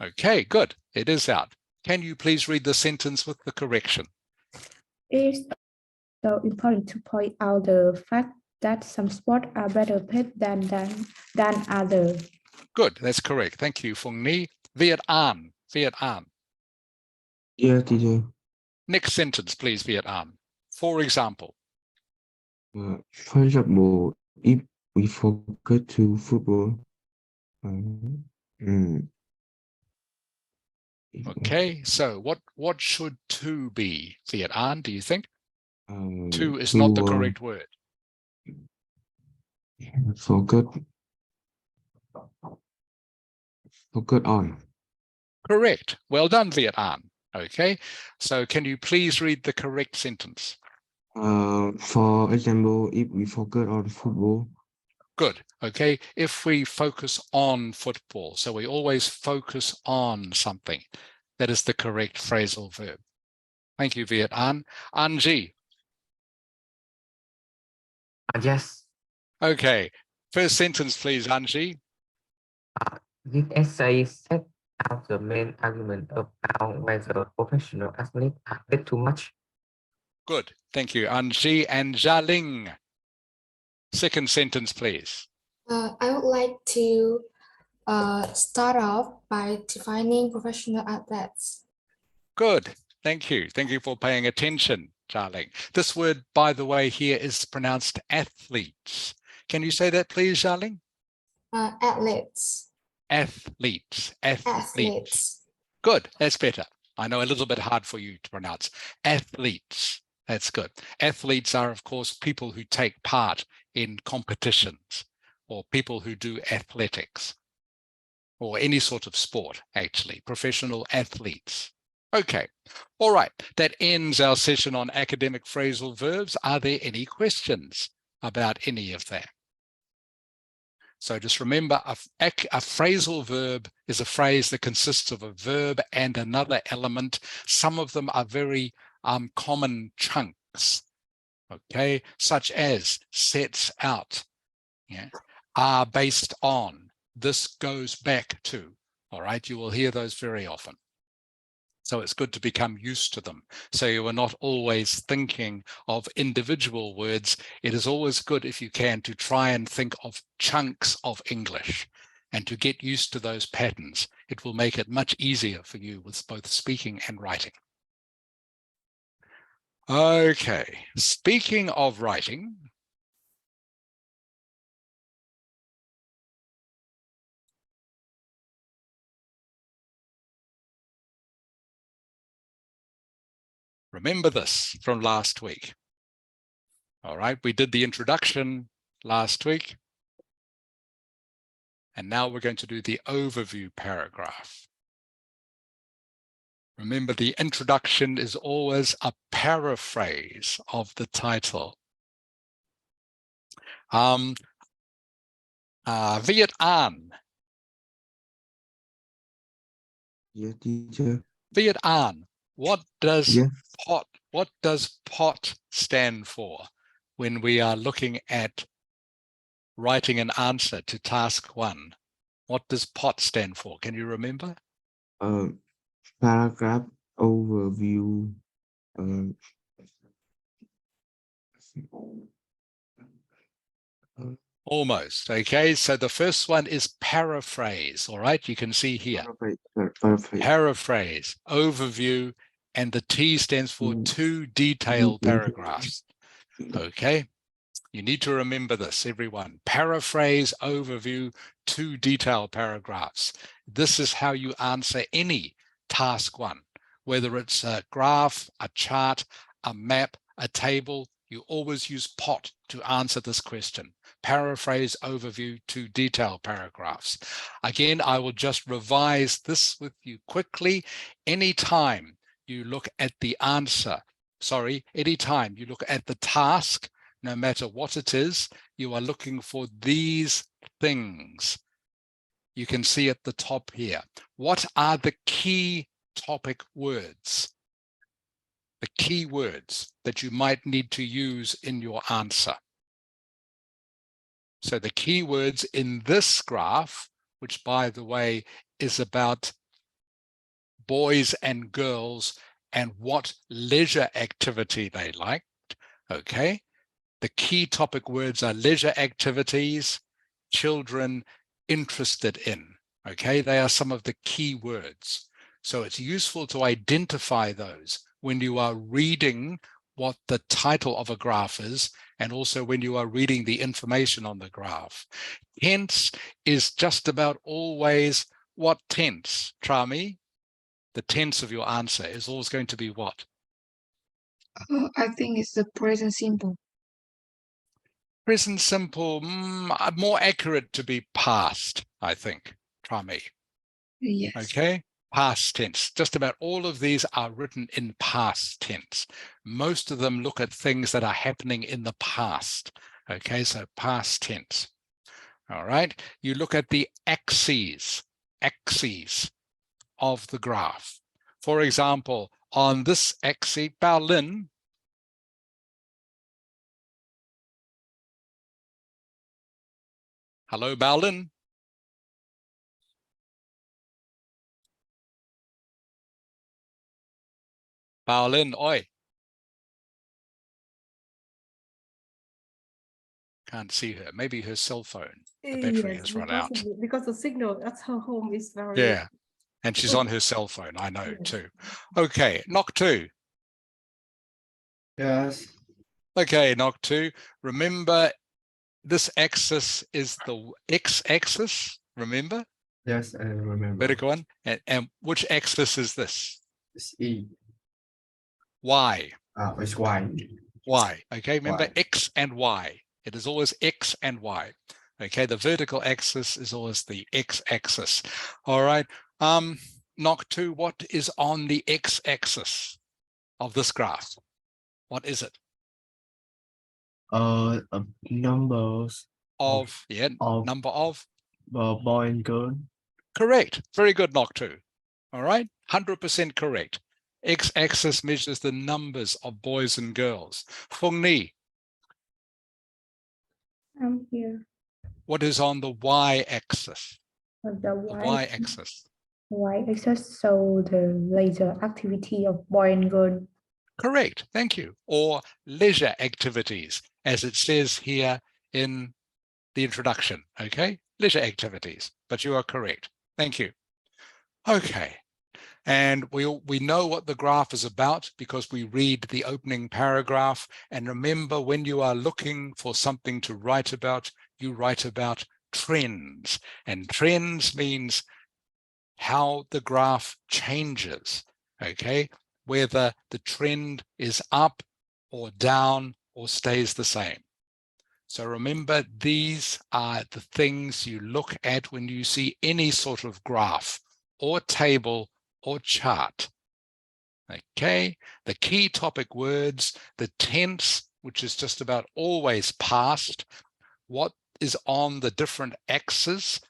Okay, good. It is out. Can you please read the sentence with the correction? It is so important to point out the fact that some sports are better paid than others. Good, that's correct. Thank you, Fung Ni. Viet An. Yeah, teacher. Next sentence, please, Viet An. For example. For example, if we forget to football, Okay, so what should to be, Viet An, do you think? To is to, not the correct word. Forget on. Correct. Well done, Viet An. Okay, so can you please read the correct sentence? For example, if we forget on football. Good. Okay, if we focus on football, so we always focus on something. That is the correct phrasal verb. Thank you, Viet An. Anji. Yes. Okay, first sentence, please, Anji. This essay set out the main argument about whether professional athletes are paid too much. Good. Thank you, Anji. And Jialing. Second sentence, please. I would like to start off by defining professional athletes. Good. Thank you. Thank you for paying attention, Jialing. This word, by the way, here is pronounced athletes. Can you say that, please, Jialing? Athletes. Athletes. Good. That's better. I know a little bit hard for you to pronounce. Athletes. That's good. Athletes are, of course, people who take part in competitions or people who do athletics or any sort of sport, actually, professional athletes. Okay. All right. That ends our session on academic phrasal verbs. Are there any questions about any of that. So just remember, a phrasal verb is a phrase that consists of a verb and another element. Some of them are very common chunks, okay, such as sets out, yeah, are based on, this goes back to, all right? You will hear those very often. So it's good to become used to them. So you are not always thinking of individual words. It is always good, if you can, to try and think of chunks of English and to get used to those patterns. It will make it much easier for you with both speaking and writing. Okay, speaking of writing, remember this from last week. All right, we did the introduction last week. And now we're going to do the overview paragraph. Remember, the introduction is always a paraphrase of the title. Viet An. Yes, teacher. Viet An. What does Yes. POT stand for when we are looking at writing an answer to task 1? What does POT stand for? Can you remember? Paragraph overview. Almost. Okay, so the first one is paraphrase. All right, you can see here. Paraphrase, overview, and the T stands for two detailed paragraphs. Okay, you need to remember this, everyone. Paraphrase, overview, two detailed paragraphs. This is how you answer any task 1, whether it's a graph, a chart, a map, a table. You always use POT to answer this question. Paraphrase, overview, two detailed paragraphs. Again, I will just revise this with you quickly. Anytime you look at the answer, anytime you look at the task, no matter what it is, you are looking for these things. You can see at the top here. What are the key topic words? The key words that you might need to use in your answer. So the key words in this graph, which by the way is about boys and girls and what leisure activity they liked, okay? The key topic words are leisure activities, children interested in, okay? They are some of the key words. So it's useful to identify those when you are reading what the title of a graph is, and also when you are reading the information on the graph. Tense is just about always what tense, Trami? The tense of your answer is always going to be what? I think it's the present simple. Present simple, more accurate to be past, I think, Trami. Yes. Okay, past tense. Just about all of these are written in past tense. Most of them look at things that are happening in the past. Okay, so past tense. All right, you look at the axes of the graph. For example, on this axis, Bao Lin, hello, Bao Lin. Bao Lin, oi. Can't see her. Maybe her cell phone, the battery has run out. Because the signal at her home is very... Yeah, and she's on her cell phone, I know too. Okay, knock 2. Yes. Okay, knock 2. Remember, this axis is the x-axis, remember? Yes, I remember. Vertical one. And which axis is this? It's E. Y. It's Y. Y. Okay, remember Y. X and Y. It is always X and Y. Okay, the vertical axis is always the x-axis. All right. Knock 2, what is on the x-axis of this graph? What is it? Numbers of, yeah, of number of. boy and girl. Correct. Very good, Noctu. All right, 100% correct. X-axis measures the numbers of boys and girls. Fung Ni, I'm here. what is on the y-axis? The The Y y-axis. axis show the leisure activity of boy and girl. Correct. Thank you. Or leisure activities, as it says here in the introduction. Okay, leisure activities. But you are correct. Thank you. Okay. And we know what the graph is about because we read the opening paragraph. And remember, when you are looking for something to write about, you write about trends. And trends means how the graph changes, okay? Whether the trend is up or down or stays the same. So remember, these are the things you look at when you see any sort of graph or table or chart. Okay, the key topic words, the tense, which is just about always past, what is on the different axes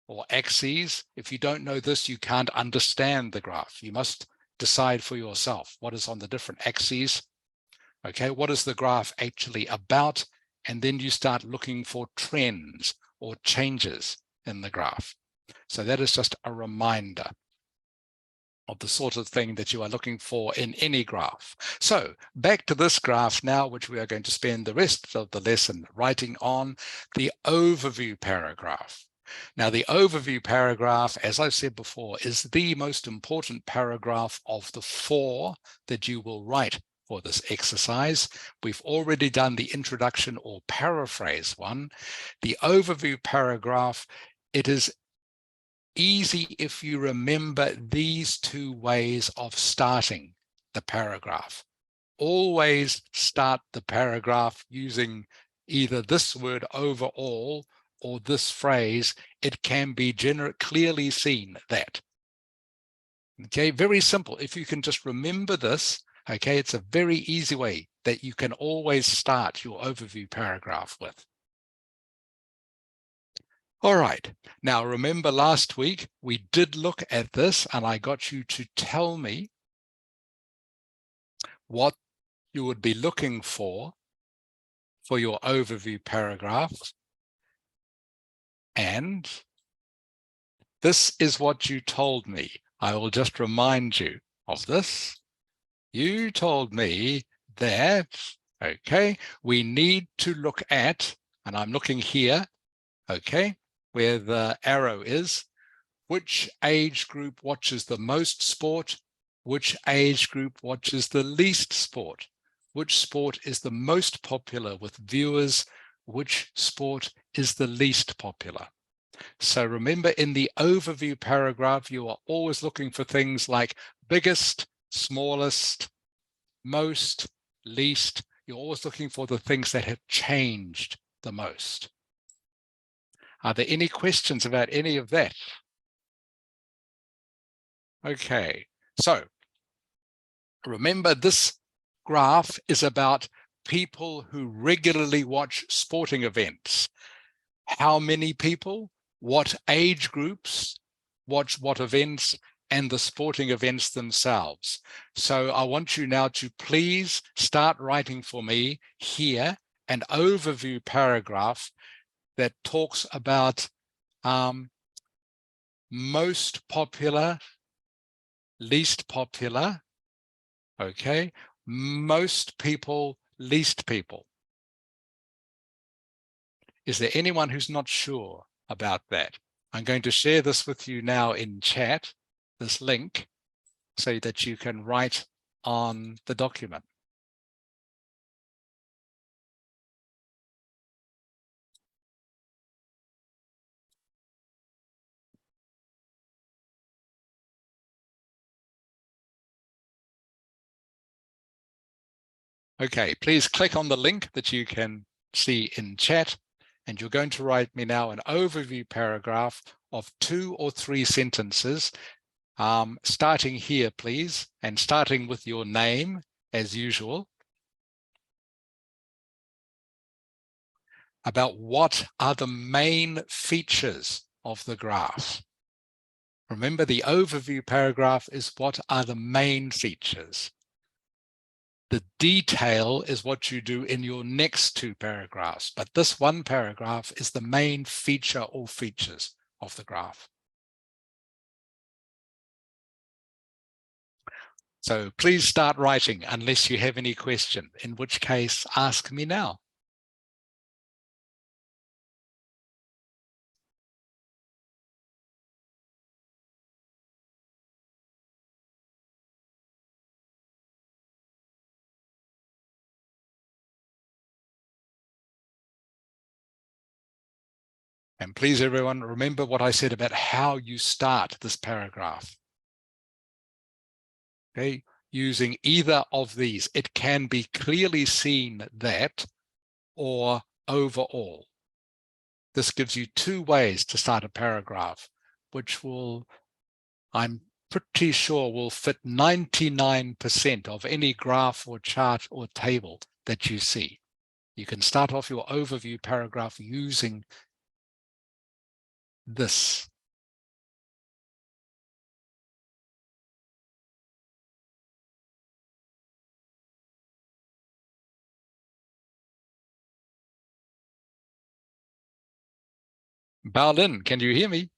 or axes. If you don't know this, you can't understand the graph. You must decide for yourself what is on the different axes. Okay, what is the graph actually about? And then you start looking for trends or changes in the graph. So that is just a reminder of the sort of thing that you are looking for in any graph. So back to this graph now, which we are going to spend the rest of the lesson writing on, the overview paragraph. Now, the overview paragraph, as I've said before, is the most important paragraph of the 4 that you will write for this exercise. We've already done the introduction or paraphrase one. The overview paragraph, it is easy if you remember these 2 ways of starting the paragraph. Always start the paragraph using either this word overall or this phrase. It can be clearly seen that. Okay, very simple. If you can just remember this, okay, it's a very easy way that you can always start your overview paragraph with. All right, now remember last week we did look at this and I got you to tell me what you would be looking for your overview paragraph. And this is what you told me. I will just remind you of this. You told me that, okay, we need to look at, and I'm looking here, okay, where the arrow is, which age group watches the most sport, which age group watches the least sport, which sport is the most popular with viewers, which sport is the least popular. So remember, in the overview paragraph, you are always looking for things like biggest, smallest, most, least. You're always looking for the things that have changed the most. Are there any questions about any of that? Okay, so remember, this graph is about people who regularly watch sporting events. How many people, what age groups watch what events, and the sporting events themselves. So I want you now to please start writing for me here an overview paragraph that talks about most popular, least popular, okay, most people, least people. Is there anyone who's not sure about that? I'm going to share this with you now in chat, this link, so that you can write on the document. Okay, please click on the link that you can see in chat, and you're going to write me now an overview paragraph of 2 or 3 sentences, starting here, please, and starting with your name as usual. about what are the main features of the graph. Remember, the overview paragraph is what are the main features. The detail is what you do in your next two paragraphs, but this one paragraph is the main feature or features of the graph. So please start writing unless you have any question, in which case ask me now. And please, everyone, remember what I said about how you start this paragraph. Okay, using either of these, it can be clearly seen that or overall. This gives you two ways to start a paragraph, which will, I'm pretty sure, will fit 99% of any graph or chart or table that you see. You can start off your overview paragraph using this. Bao-Lin, can you hear me?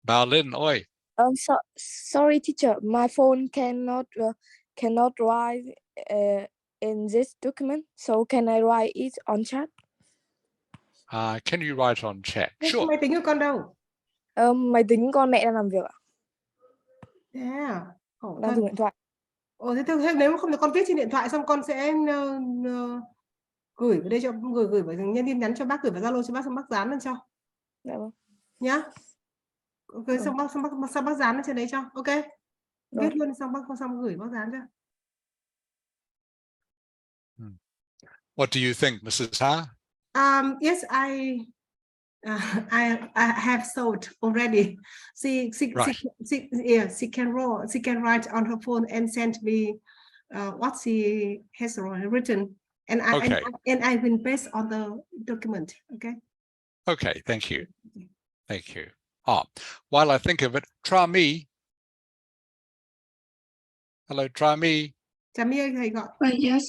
Bao-Lin, oi. Sorry, teacher. My phone cannot write in this document. So can I write it on chat? Can you write on chat? Thế Sure. máy tính của con đâu? Máy tính con mẹ đang làm việc ạ. Thế à? Khổ Đang thân. dùng điện thoại. Thế nếu mà không thì con viết trên điện thoại xong con sẽ gửi vào đây cho gửi vào nhân tin nhắn cho bác, gửi vào Zalo cho bác, xong bác dán lên cho. Dạ vâng. Nhá. Ok, xong bác dán lên trên đấy cho. Ok. Viết luôn xong gửi bác dán cho. What do you think, Mrs. Ha? Yes, I have thought already. Right. She can write on her phone and send me what she has written, and I will paste on the document. Okay. Okay, thank you. Thank you. While I think of it, try me. Hello, try me. thầy gọi. Yes.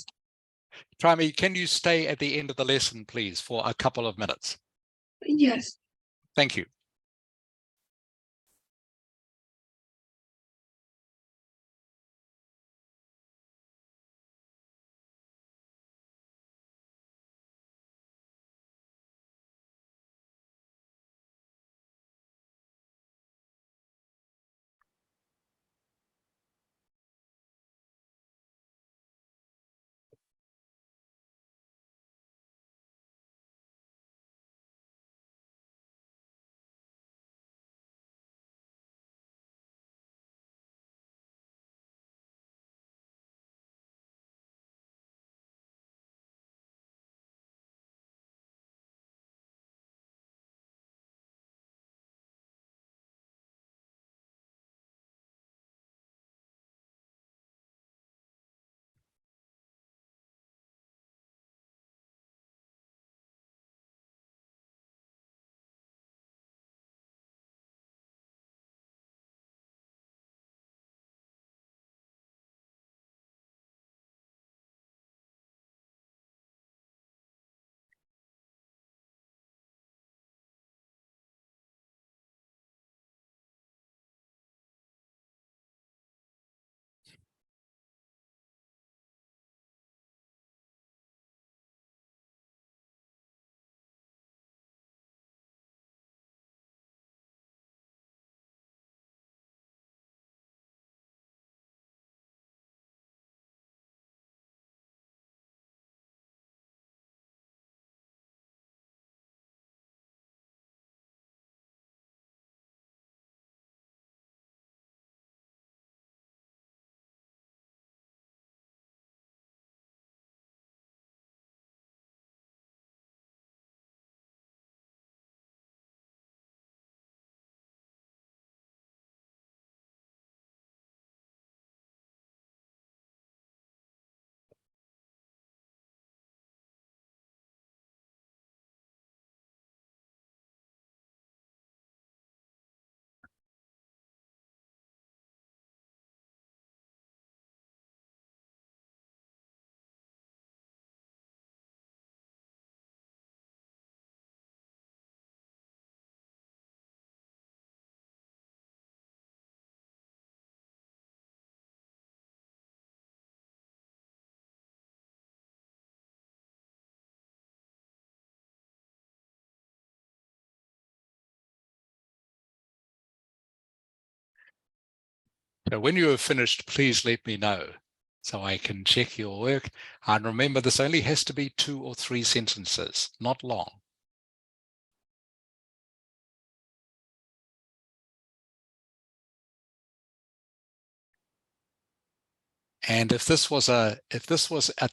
Try me. Can you stay at the end of the lesson, please, for a couple of minutes? Yes. Thank you. So when you have finished, please let me know so I can check your work. And remember, this only has to be 2 or 3 sentences, not long. And if this was a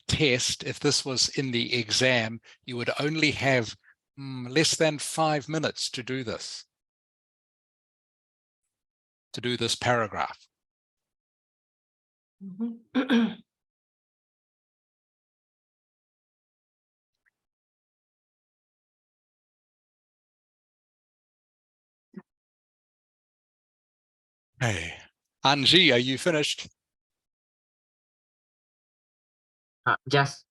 test, if this was in the exam, you would only have less than 5 minutes to do this paragraph. Hey, Anji, are you finished? Just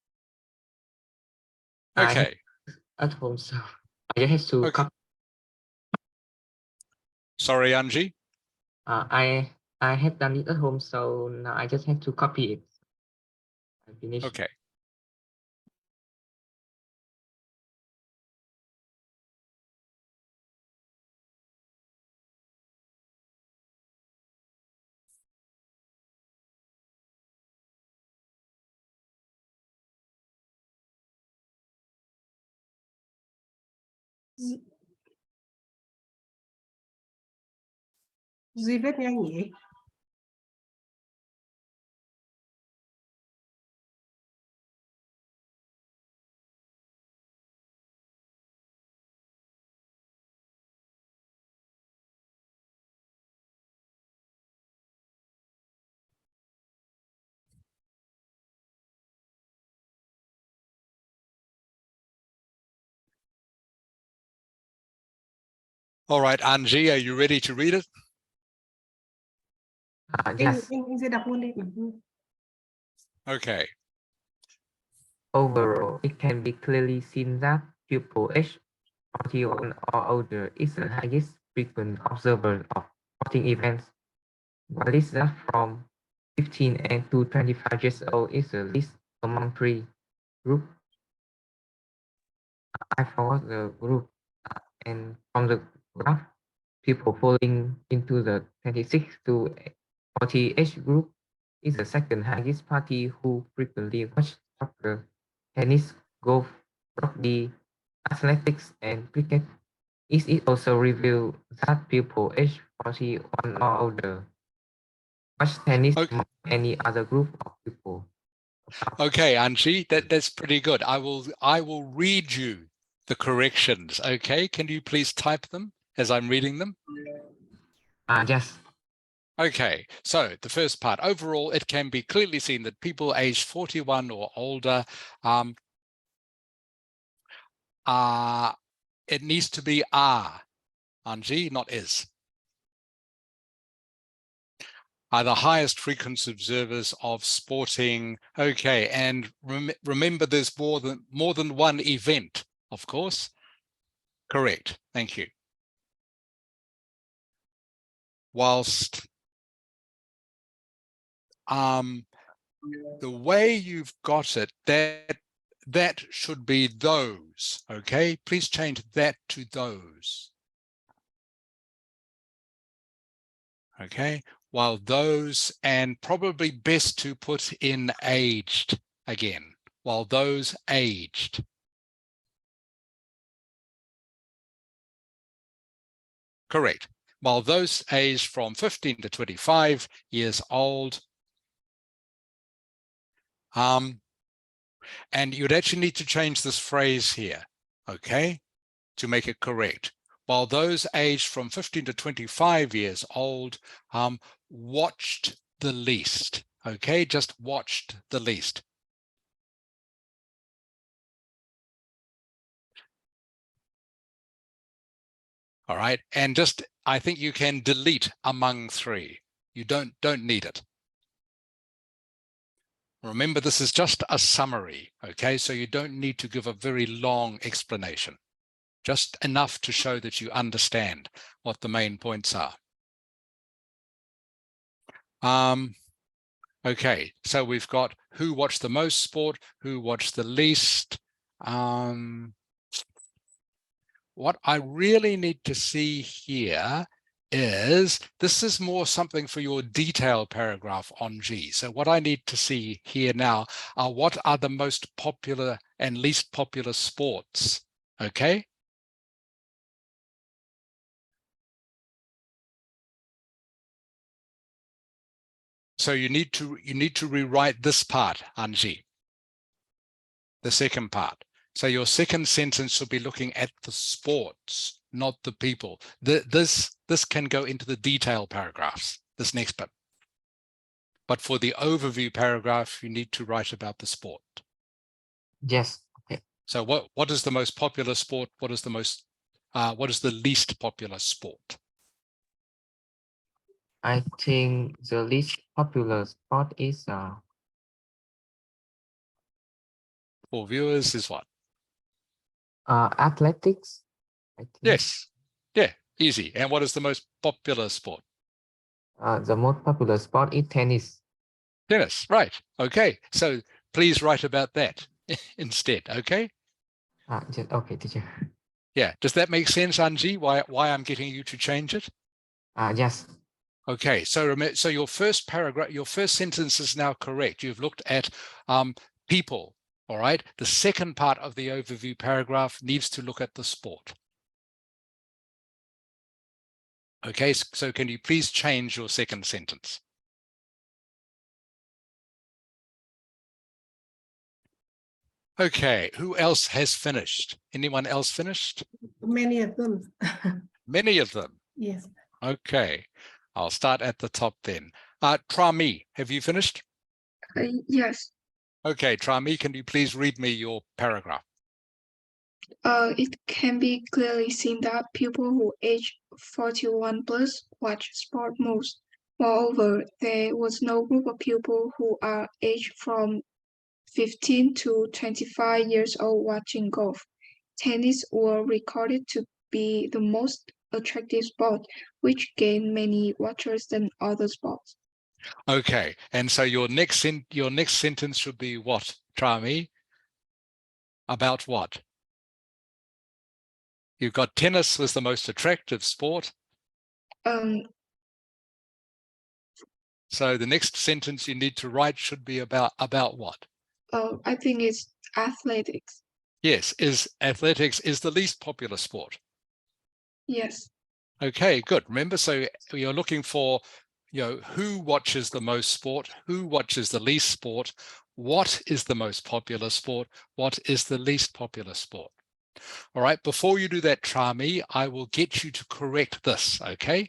Okay. at home, so I just have to Okay. copy. Sorry, Anji. I have done it at home, so now I just have to copy it. I finished. Okay. Duy viết nhanh nhỉ? All right, Anji, are you ready to read it? Yes. Anh sẽ đọc luôn đi. Okay. Overall, it can be clearly seen that pupil age 41 or older is the highest frequent observer of sporting events, while is that from 15 and to 25 years old is the least among three groups. I forgot the group, and from the graph, people falling into the 26 to 40 age group is the second highest party who frequently watch soccer, tennis, golf, rugby, athletics, and cricket. It also revealed that people aged 41 or older watch tennis more than any other group of people. Okay, Anji, that's pretty good. I will read you the corrections. Okay, can you please type them as I'm reading them? Yes. Okay, so the first part, overall, it can be clearly seen that people aged 41 or older, it needs to be are, Anji, not is, are the highest frequency observers of sporting. Okay, and remember there's more than one event, of course. Correct, thank you. Whilst the way you've got it, that should be those, okay? Please change that to those. Okay, while those, and probably best to put in aged again, while those aged. Correct. While those aged from 15 to 25 years old, and you'd actually need to change this phrase here, okay, to make it correct. While those aged from 15 to 25 years old watched the least, okay, just watched the least. All right, and just, I think you can delete among three. You don't need it. Remember, this is just a summary, okay? So you don't need to give a very long explanation, just enough to show that you understand what the main points are. Okay, so we've got who watched the most sport, who watched the least. What I really need to see here is, this is more something for your detail paragraph on G. So what I need to see here now are what are the most popular and least popular sports, okay? So you need to rewrite this part, Anji, the second part. So your second sentence should be looking at the sports, not the people. This can go into the detail paragraphs, this next bit. But for the overview paragraph, you need to write about the sport. Yes. Okay. So what is the most popular sport? What is the least popular sport? I think the least popular sport is For viewers is what? athletics. I think. Yes. Yeah, easy. And what is the most popular sport? The most popular sport is tennis. Tennis, right. Okay. So please write about that instead, okay? Just, okay, teacher. Yeah. Does that make sense, Anji, why I'm getting you to change it? Yes. Okay. So your first paragraph, your first sentence is now correct. You've looked at people, all right? The second part of the overview paragraph needs to look at the sport. Okay, so can you please change your second sentence? Okay, who else has finished? Anyone else finished? Many of them. Many of them. Yes. Okay, I'll start at the top then. Trami, have you finished? Yes. Okay, Trami, can you please read me your paragraph? It can be clearly seen that people who age 41 plus watch sport most. Moreover, there was no group of people who are aged from 15 to 25 years old watching golf. Tennis were recorded to be the most attractive sport, which gained many watchers than other sports. Okay, and so your next sentence should be what, Trami? About what? You've got tennis was the most attractive sport. So the next sentence you need to write should be about what? I think it's athletics. Yes, athletics is the least popular sport. Yes. Okay, good. Remember, so you're looking for, who watches the most sport, who watches the least sport, what is the most popular sport, what is the least popular sport. All right, before you do that, Trami, I will get you to correct this, okay?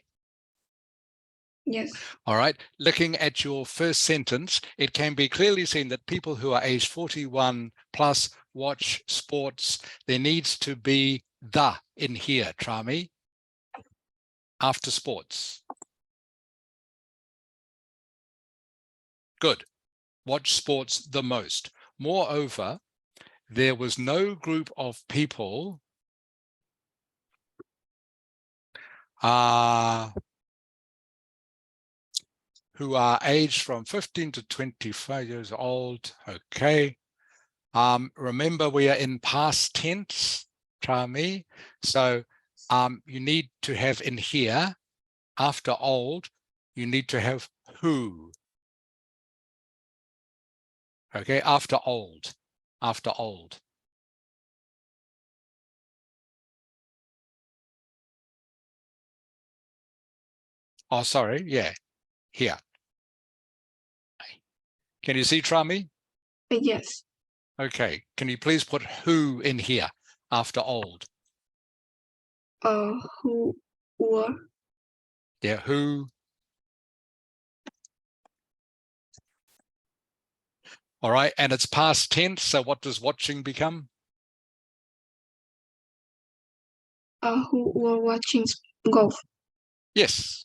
Yes. All right, looking at your first sentence, it can be clearly seen that people who are aged 41 plus watch sports. There needs to be the in here, Trami, after sports. Good. Watch sports the most. Moreover, there was no group of people who are aged from 15 to 25 years old. Okay. Remember, we are in past tense, Trami. So you need to have in here, after old, you need to have who. Okay, after old. Oh, sorry, yeah, here. Can you see, Trami? Yes. Okay, can you please put who in here after old? Who were. Yeah, who. All right, and it's past tense, so what does watching become? Who were watching golf. Yes.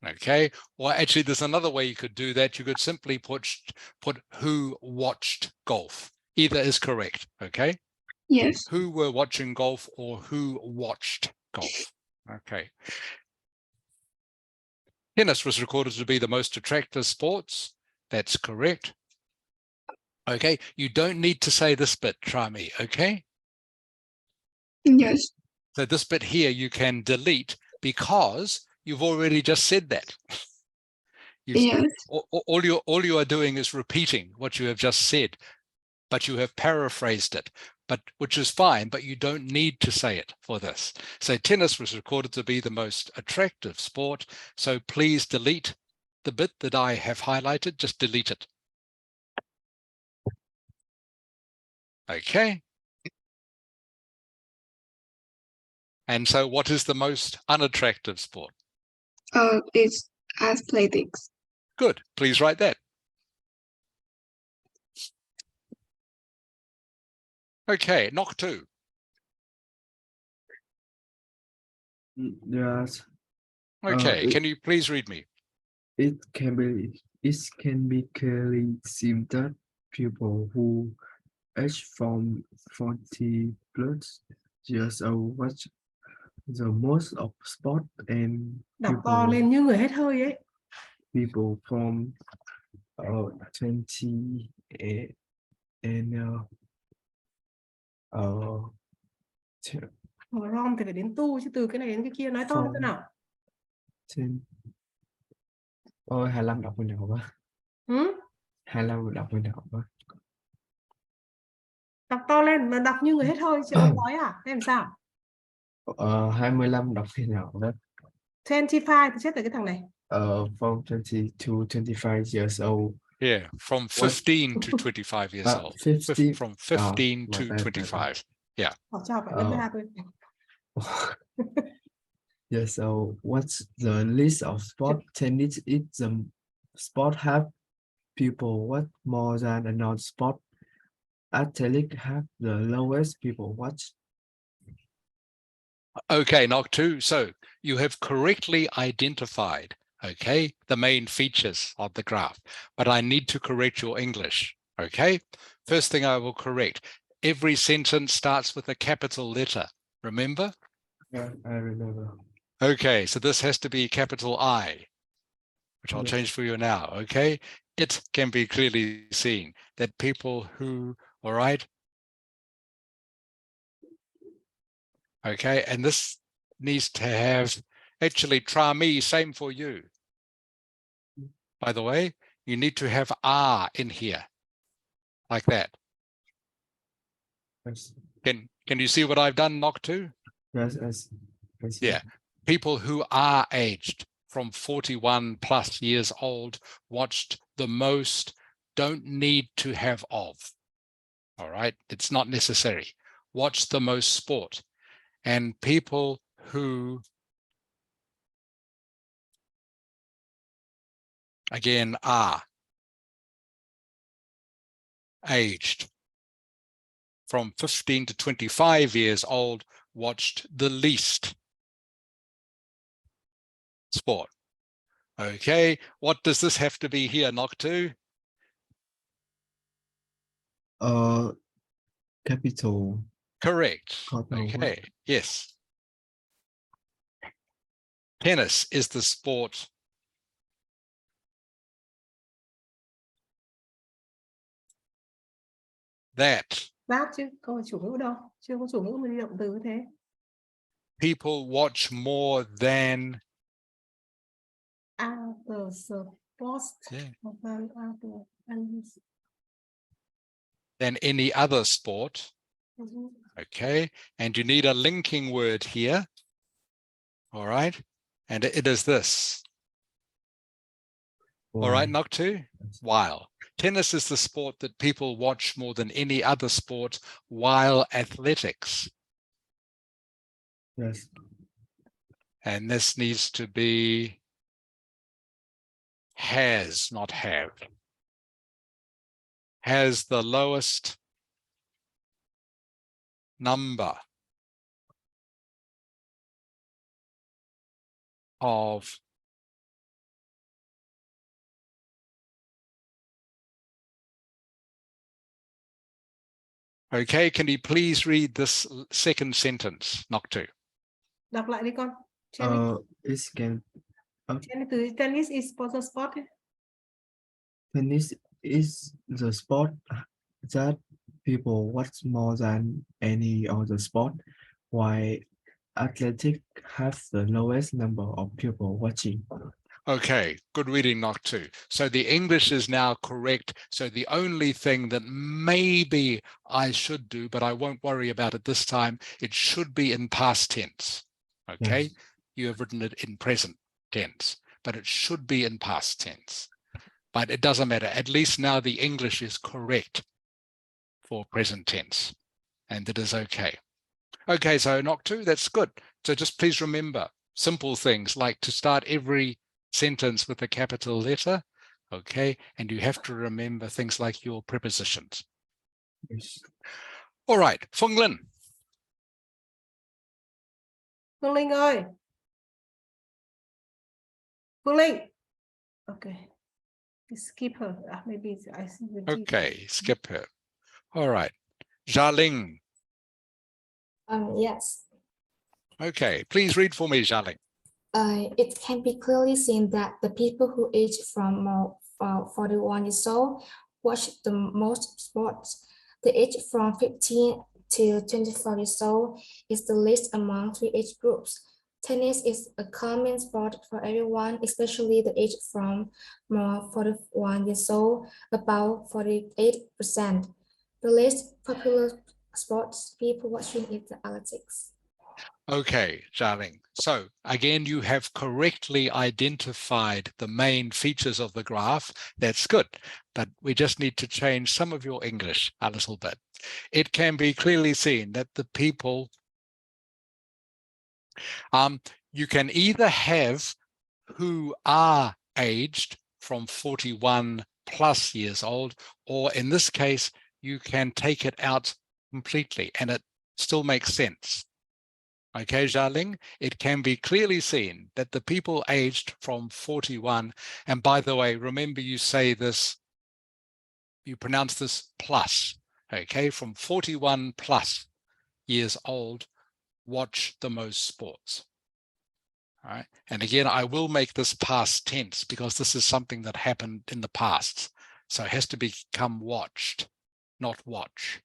Okay, or actually there's another way you could do that. You could simply put who watched golf. Either is correct, okay? Yes. Who were watching golf or who watched golf. Okay. Tennis was recorded to be the most attractive sports. That's correct. Okay, you don't need to say this bit, try me, okay? Yes. So this bit here you can delete because you've already just said that. Yes. All you are doing is repeating what you have just said, but you have paraphrased it, which is fine, but you don't need to say it for this. So tennis was recorded to be the most attractive sport. So please delete the bit that I have highlighted, just delete it. Okay. And so what is the most unattractive sport? It's athletics. Good, please write that. Okay, knock 2. Yes. Okay, can you please read me? It can be clearly seen that people who age from 40 plus years old watch the most of sport and Đọc to lên như người hết hơi ấy. people from 20 and Rom thì phải đến tu chứ từ cái này đến cái kia nói to thế nào? trên ôi 25 đọc bên nào quá. 25 đọc bên nào quá. Đọc to lên mà đọc như người hết hơi chứ ông nói à? Em sao? 25 đọc bên nào đó. 25 thì chết rồi cái thằng này. From 20 to 25 years old. Yeah, from 15 to 25 years old. 50, from 15 to 25. Yeah. Cho phải lên 3 thôi. Yes, so what's the list of sport? Tennis is the sport have people watch more than another sport. Athletics have the lowest people watch. Okay, knock 2. So you have correctly identified, okay, the main features of the graph, but I need to correct your English, okay? First thing I will correct, every sentence starts with a capital letter, remember? Yeah, I remember. Okay, so this has to be capital I, which I'll change for you now, okay? It can be clearly seen that people who, all right? Okay, and this needs to have, actually, try me, same for you. By the way, you need to have R in here, like that. Yes. Can you see what I've done, knock 2? Yes, yes. Yeah, people who are aged from 41 plus years old, watched the most, don't need to have of. All right, it's not necessary. Watch the most sport. And people who, again, are aged from 15 to 25 years old, watched the least sport. Okay, what does this have to be here, knock 2? Capital. Correct. Okay, yes. Tennis is the sport that chứ, câu là chủ ngữ đâu? Chưa có chủ ngữ mà đi động từ như thế. people watch more than Other sports. Yeah. Other than any other sport. Okay, and you need a linking word here. All right, and it is this. All right, knock 2. While. Tennis is the sport that people watch more than any other sport, while athletics. Yes. And this needs to be has, not have. Has the lowest number of Okay, can you please read this second sentence, knock 2? Đọc lại đi con. Tennis is the sport. Tennis is the sport that people watch more than any other sport, while athletics have the lowest number of people watching. Okay, good reading, Knock 2. So the English is now correct. So the only thing that maybe I should do, but I won't worry about it this time, it should be in past tense. Okay, Yes. you have written it in present tense, but it should be in past tense. But it doesn't matter. At least now the English is correct for present tense, and that is okay. Okay, so Knock 2, that's good. So just please remember simple things like to start every sentence with a capital letter, okay? And you have to remember things like your prepositions. Yes. All right, Phương Linh. Phương Linh ơi. Phương Linh. Okay. Skip her. Maybe I see the Okay, skip her. All right, Zha Ling. Yes. Okay, please read for me, Zha Ling. It can be clearly seen that the people who age from 41 years old watch the most sports. The age from 15 to 24 years old is the least among three age groups. Tennis is a common sport for everyone, especially the age from 41 years old, about 48%. The least popular sports people watching is the athletics. Okay, Zha Ling. So again, you have correctly identified the main features of the graph. That's good, but we just need to change some of your English a little bit. It can be clearly seen that the people, you can either have who are aged from 41 plus years old, or in this case, you can take it out completely and it still makes sense. Okay, Zha Ling, it can be clearly seen that the people aged from 41, and by the way, remember you say this, you pronounce this plus, okay, from 41 plus years old, watch the most sports. All right, and again, I will make this past tense because this is something that happened in the past. So it has to become watched, not watch.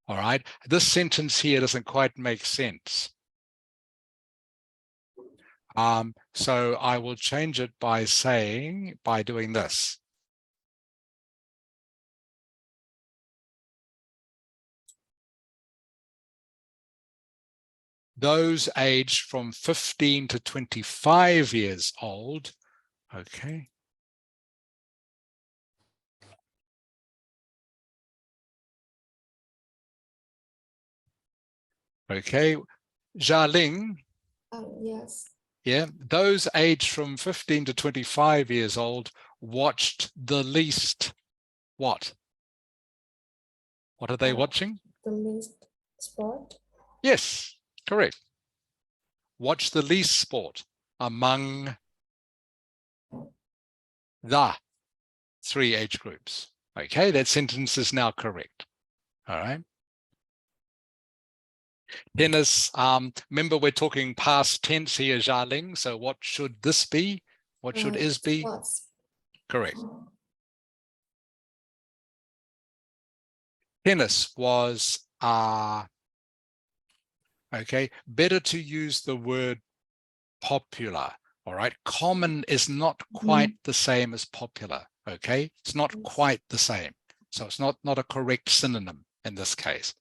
All right, this sentence here doesn't quite make sense. So I will change it by doing this. Those aged from 15 to 25 years old, okay. Okay, Zha Ling. Yes. Yeah, those aged from 15 to 25 years old watched the least what? What are they watching? The least sport. Yes, correct. Watch the least sport among the three age groups. Okay, that sentence is now correct. All right. Tennis, remember we're talking past tense here, Zha Ling. So what should this be? What should is be? Sports. Correct. Tennis was, okay, better to use the word popular. All right, common is not quite the same as popular. Okay, it's not quite the same. So it's not a correct synonym in this case.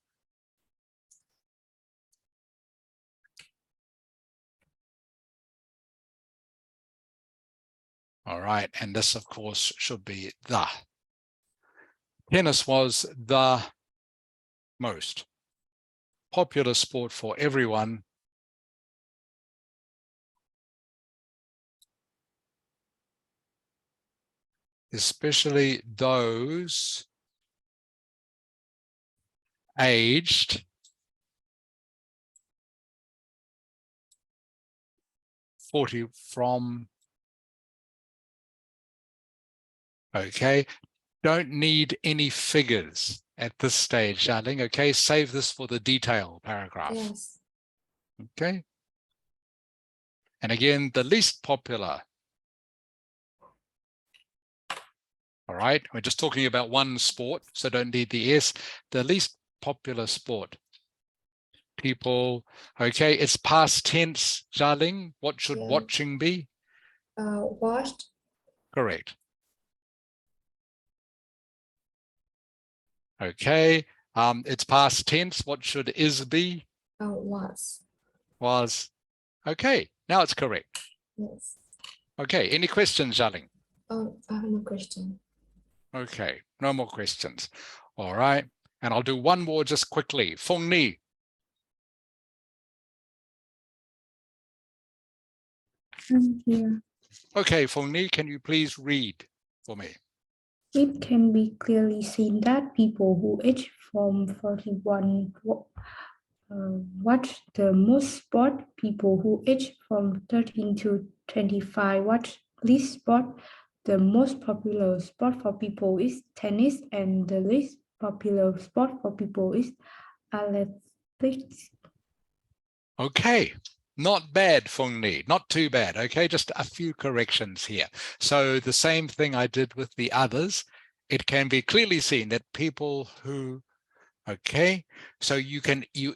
All right, and this of course should be the. Tennis was the most popular sport for everyone, especially those aged 40 from, okay, don't need any figures at this stage, Zha Ling, okay? Save this for the detail paragraph. Yes. Okay. And again, the least popular All right, we're just talking about one sport, so don't need the S. The least popular sport. People, okay, it's past tense, Jarling. What should watching be? Watched. Correct. Okay, it's past tense. What should is be? Was. Was. Okay, now it's correct. Yes. Okay, any questions, Jarling? Oh, I have no question. Okay, no more questions. All right, and I'll do one more just quickly. Phong Ni. I'm here. Okay, Phong Ni, can you please read for me? It can be clearly seen that people who age from 41 watch the most sport. People who age from 13 to 25 watch least sport. The most popular sport for people is tennis, and the least popular sport for people is athletics. Okay, not bad, Phong Ni, not too bad. Okay, just a few corrections here. So the same thing I did with the others. It can be clearly seen that people who, okay, so you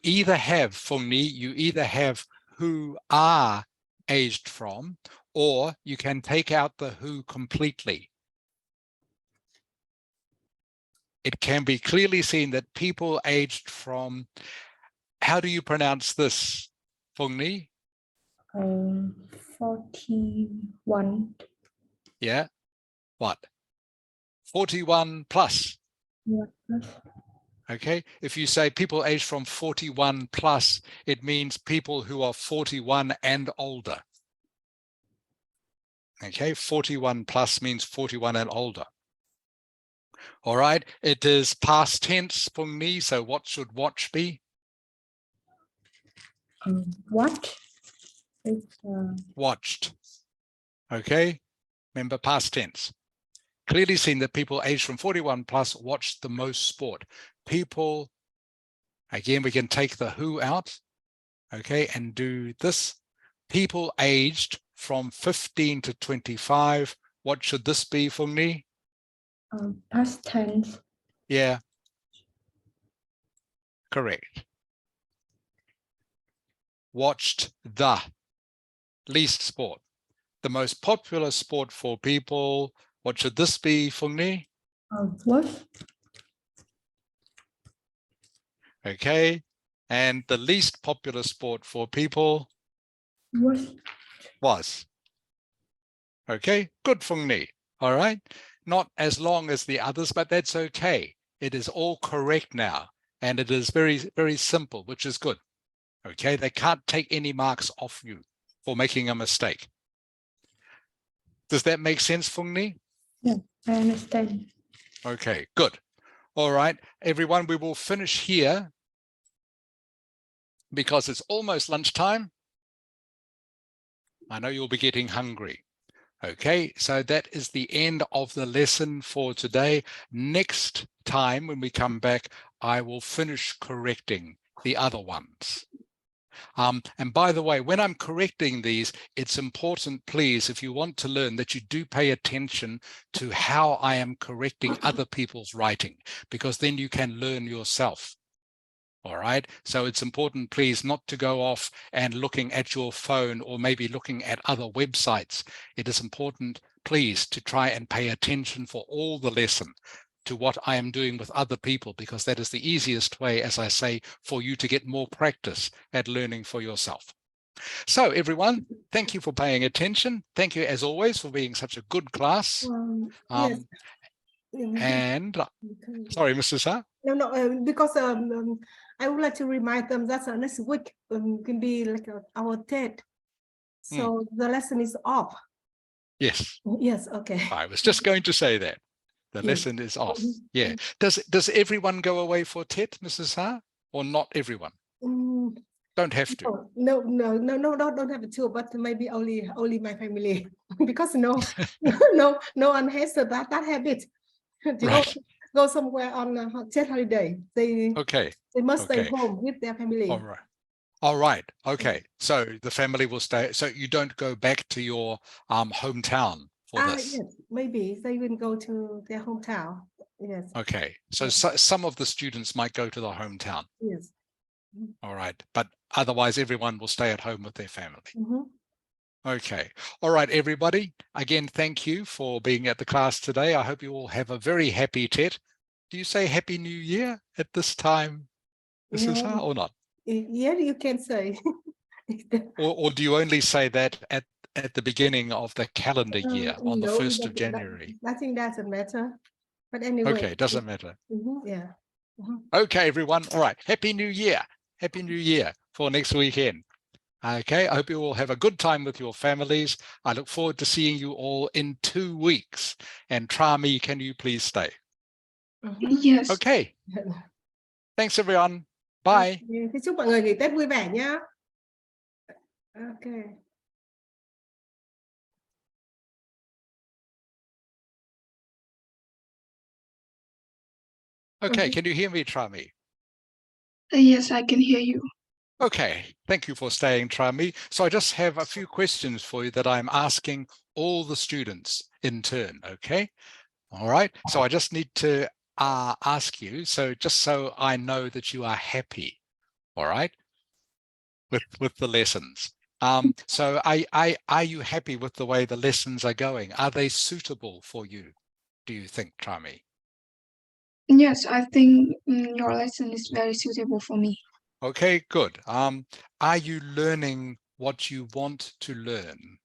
either have, Phong Ni, you either have who are aged from, or you can take out the who completely. It can be clearly seen that people aged from, how do you pronounce this, Phong Ni? 41. Yeah, what? 41 plus. Yeah. Okay, if you say people aged from 41 plus, it means people who are 41 and older. Okay, 41 plus means 41 and older. All right, it is past tense for me, so what should watch be? Watch. It's, watched. Okay, remember past tense. Clearly seen that people aged from 41 plus watched the most sport. People, again, we can take the who out, okay, and do this. People aged from 15 to 25. What should this be for me? Past tense. Yeah, correct. Watched the least sport. The most popular sport for people. What should this be for me? Was. Okay, and the least popular sport for people was. Okay, good Phong Ni. All right, not as long as the others, but that's okay. It is all correct now, and it is very, very simple, which is good. Okay, they can't take any marks off you for making a mistake. Does that make sense, Phong Ni? Yeah, I understand. Okay, good. All right, everyone, we will finish here because it's almost lunchtime. I know you'll be getting hungry. Okay, so that is the end of the lesson for today. Next time when we come back, I will finish correcting the other ones. And by the way, when I'm correcting these, it's important, please, if you want to learn, that you do pay attention to how I am correcting other people's writing, because then you can learn yourself. All right, so it's important, please, not to go off and looking at your phone or maybe looking at other websites. It is important, please, to try and pay attention for all the lesson to what I am doing with other people, because that is the easiest way, as I say, for you to get more practice at learning for yourself. So everyone, thank you for paying attention. Thank you, as always, for being such a good class. Yes. And sorry, Mr. Sa? No, because I would like to remind them that next week can be like our TED. So the lesson is off. Yes. Yes, okay. I was just going to say that. The lesson is off. Yeah. Does everyone go away for TED, Mrs. Ha? Or not everyone? Don't have to. No, don't have to, but maybe only my family. Because no one has that habit. Right. Go somewhere on a TED holiday. They must stay home with their family. All right. All right. Okay. So the family will stay. So you don't go back to your hometown for this? Yes, maybe they will go to their hometown. Yes. Okay, so, Yes. some of the students might go to their hometown. Yes. All right, but otherwise everyone will stay at home with their family. Mm-hmm. Okay, all right, everybody. Again, thank you for being at the class today. I hope you all have a very happy Tet. Do you say Happy New Year at this time, Mrs. Ha, or not? Yeah, you can say. Or do you only say that at the beginning of the calendar year on the No, 1st of January? I think doesn't matter. But anyway. Okay, doesn't matter. Yeah. Okay, everyone. All right. Happy New Year. Happy New Year for next weekend. Okay, I hope you all have a good time with your families. I look forward to seeing you all in 2 weeks. And Trami, can you please stay? Yes. Okay. Thanks, everyone. Bye. Thế chúc mọi người nghỉ Tết vui vẻ nhá. Okay. Okay, can you hear me, Trami? Yes, I can hear you. Okay, thank you for staying, Trami. So I just have a few questions for you that I'm asking all the students in turn, okay? All right, so I just need to ask you, so just so I know that you are happy, all right, with the lessons. So are you happy with the way the lessons are going? Are they suitable for you, do you think, Trami? Yes, I think your lesson is very suitable for me. Okay, good. Are you learning what you want to learn?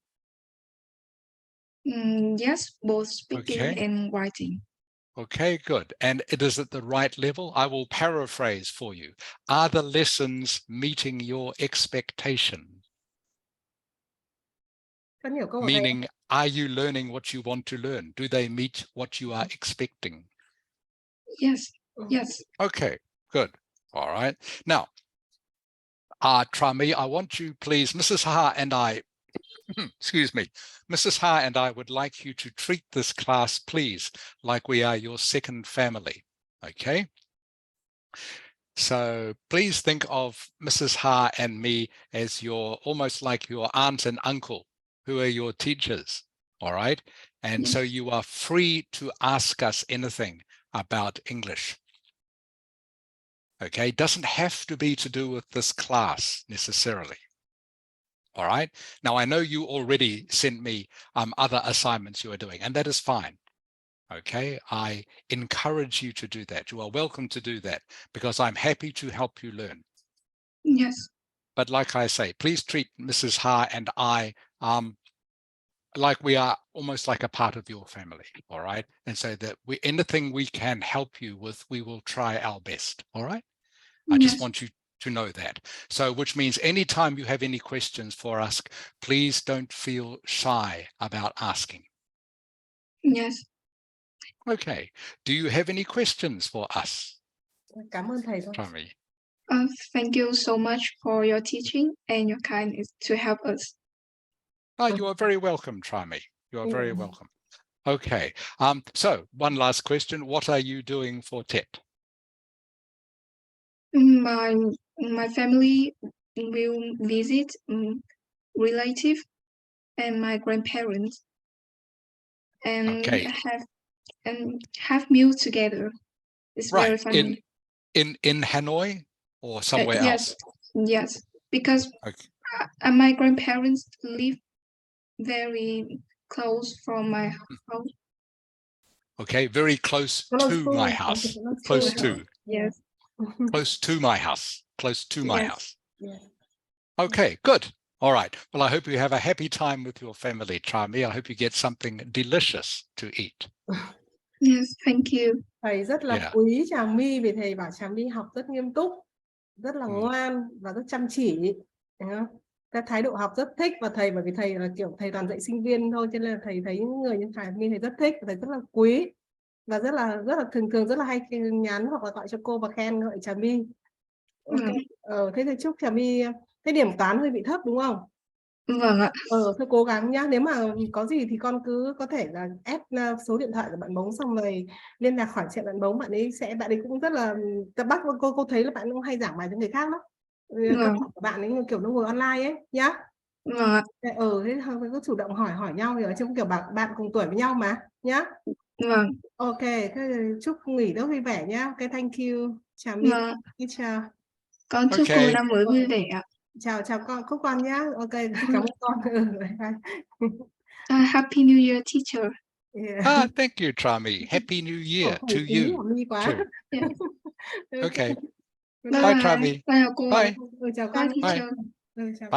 Yes, both speaking Okay. and writing. Okay, good. And it is at the right level. I will paraphrase for you. Are the lessons meeting your expectation? Meaning, are you learning what you want to learn? Do they meet what you are expecting? Yes, yes. Okay, good. All right. Now, Trami, I want you, please, Mrs. Ha and I, excuse me, Mrs. Ha and I would like you to treat this class, please, like we are your second family, okay? So please think of Mrs. Ha and me as almost like your aunt and uncle, who are your teachers, all right? And Yes. so you are free to ask us anything about English. Okay, doesn't have to be to do with this class necessarily. All right. Now, I know you already sent me other assignments you are doing, and that is fine. Okay, I encourage you to do that. You are welcome to do that because I'm happy to help you learn. Yes. But like I say, please treat Mrs. Ha and I like we are almost like a part of your family. All right. And so that anything we can help you with, we will try our best. All right. I just want you to know that. So which means anytime you have any questions for us, please don't feel shy about asking. Yes. Okay. Do you have any questions for us? Cảm ơn thầy thôi. Trami. Thank you so much for your teaching and your kindness to help us. Oh, you are very welcome, Trami. You are very welcome. Okay. So one last question. What are you doing for Tet? My family will visit relative and my grandparents and have meals together. It's very funny. In Hanoi or somewhere else? Yes, because my grandparents live very close from my house. Okay, very close to my house. Close to. Yes. Close to my house. Close to my house. Yes. Okay, good. All right. Well, I hope you have a happy time with your family, Trami. I hope you get something delicious to eat. Yes, thank you. Thầy rất là quý Trà My vì thầy bảo Trà My học rất nghiêm túc, rất là ngoan và rất chăm chỉ. Cái thái độ học rất thích và thầy bởi vì thầy là kiểu thầy toàn dạy sinh viên thôi cho nên là thầy thấy những người như Trà My thầy rất thích, thầy rất là quý và rất là thường rất là hay nhắn hoặc là gọi cho cô và khen gọi Trà My. Thế thì chúc Trà My, cái điểm toán hơi bị thấp đúng không? Vâng ạ. Thôi cố gắng nhá, nếu mà có gì thì con cứ có thể là add số điện thoại của bạn Bống xong rồi liên lạc hỏi chuyện bạn Bống, bạn ấy cũng rất là bác cô thấy là bạn cũng hay giảng bài cho người khác lắm. Các bạn ấy kiểu nó ngồi online ấy nhá. Vâng ạ. Thế thôi cứ chủ động hỏi nhau rồi chứ kiểu bạn cùng tuổi với nhau mà nhá. Vâng. Ok, thế thì chúc nghỉ rất vui vẻ nhá. Ok, thank you. Chào My. Vâng. Chào. Con chúc cô Ok. năm mới vui vẻ ạ. Chào Cúc con nhá. Ok, cảm ơn con. Bye. Happy New Year, teacher. Yeah. Thank you, Trami. Happy New Year Khẩu to khí you của My quá. too. Yeah. Okay. Good Bye Bye, night. bye. Trami. Bye cô. Bye. Chào Bye con. teacher. Chào Bye.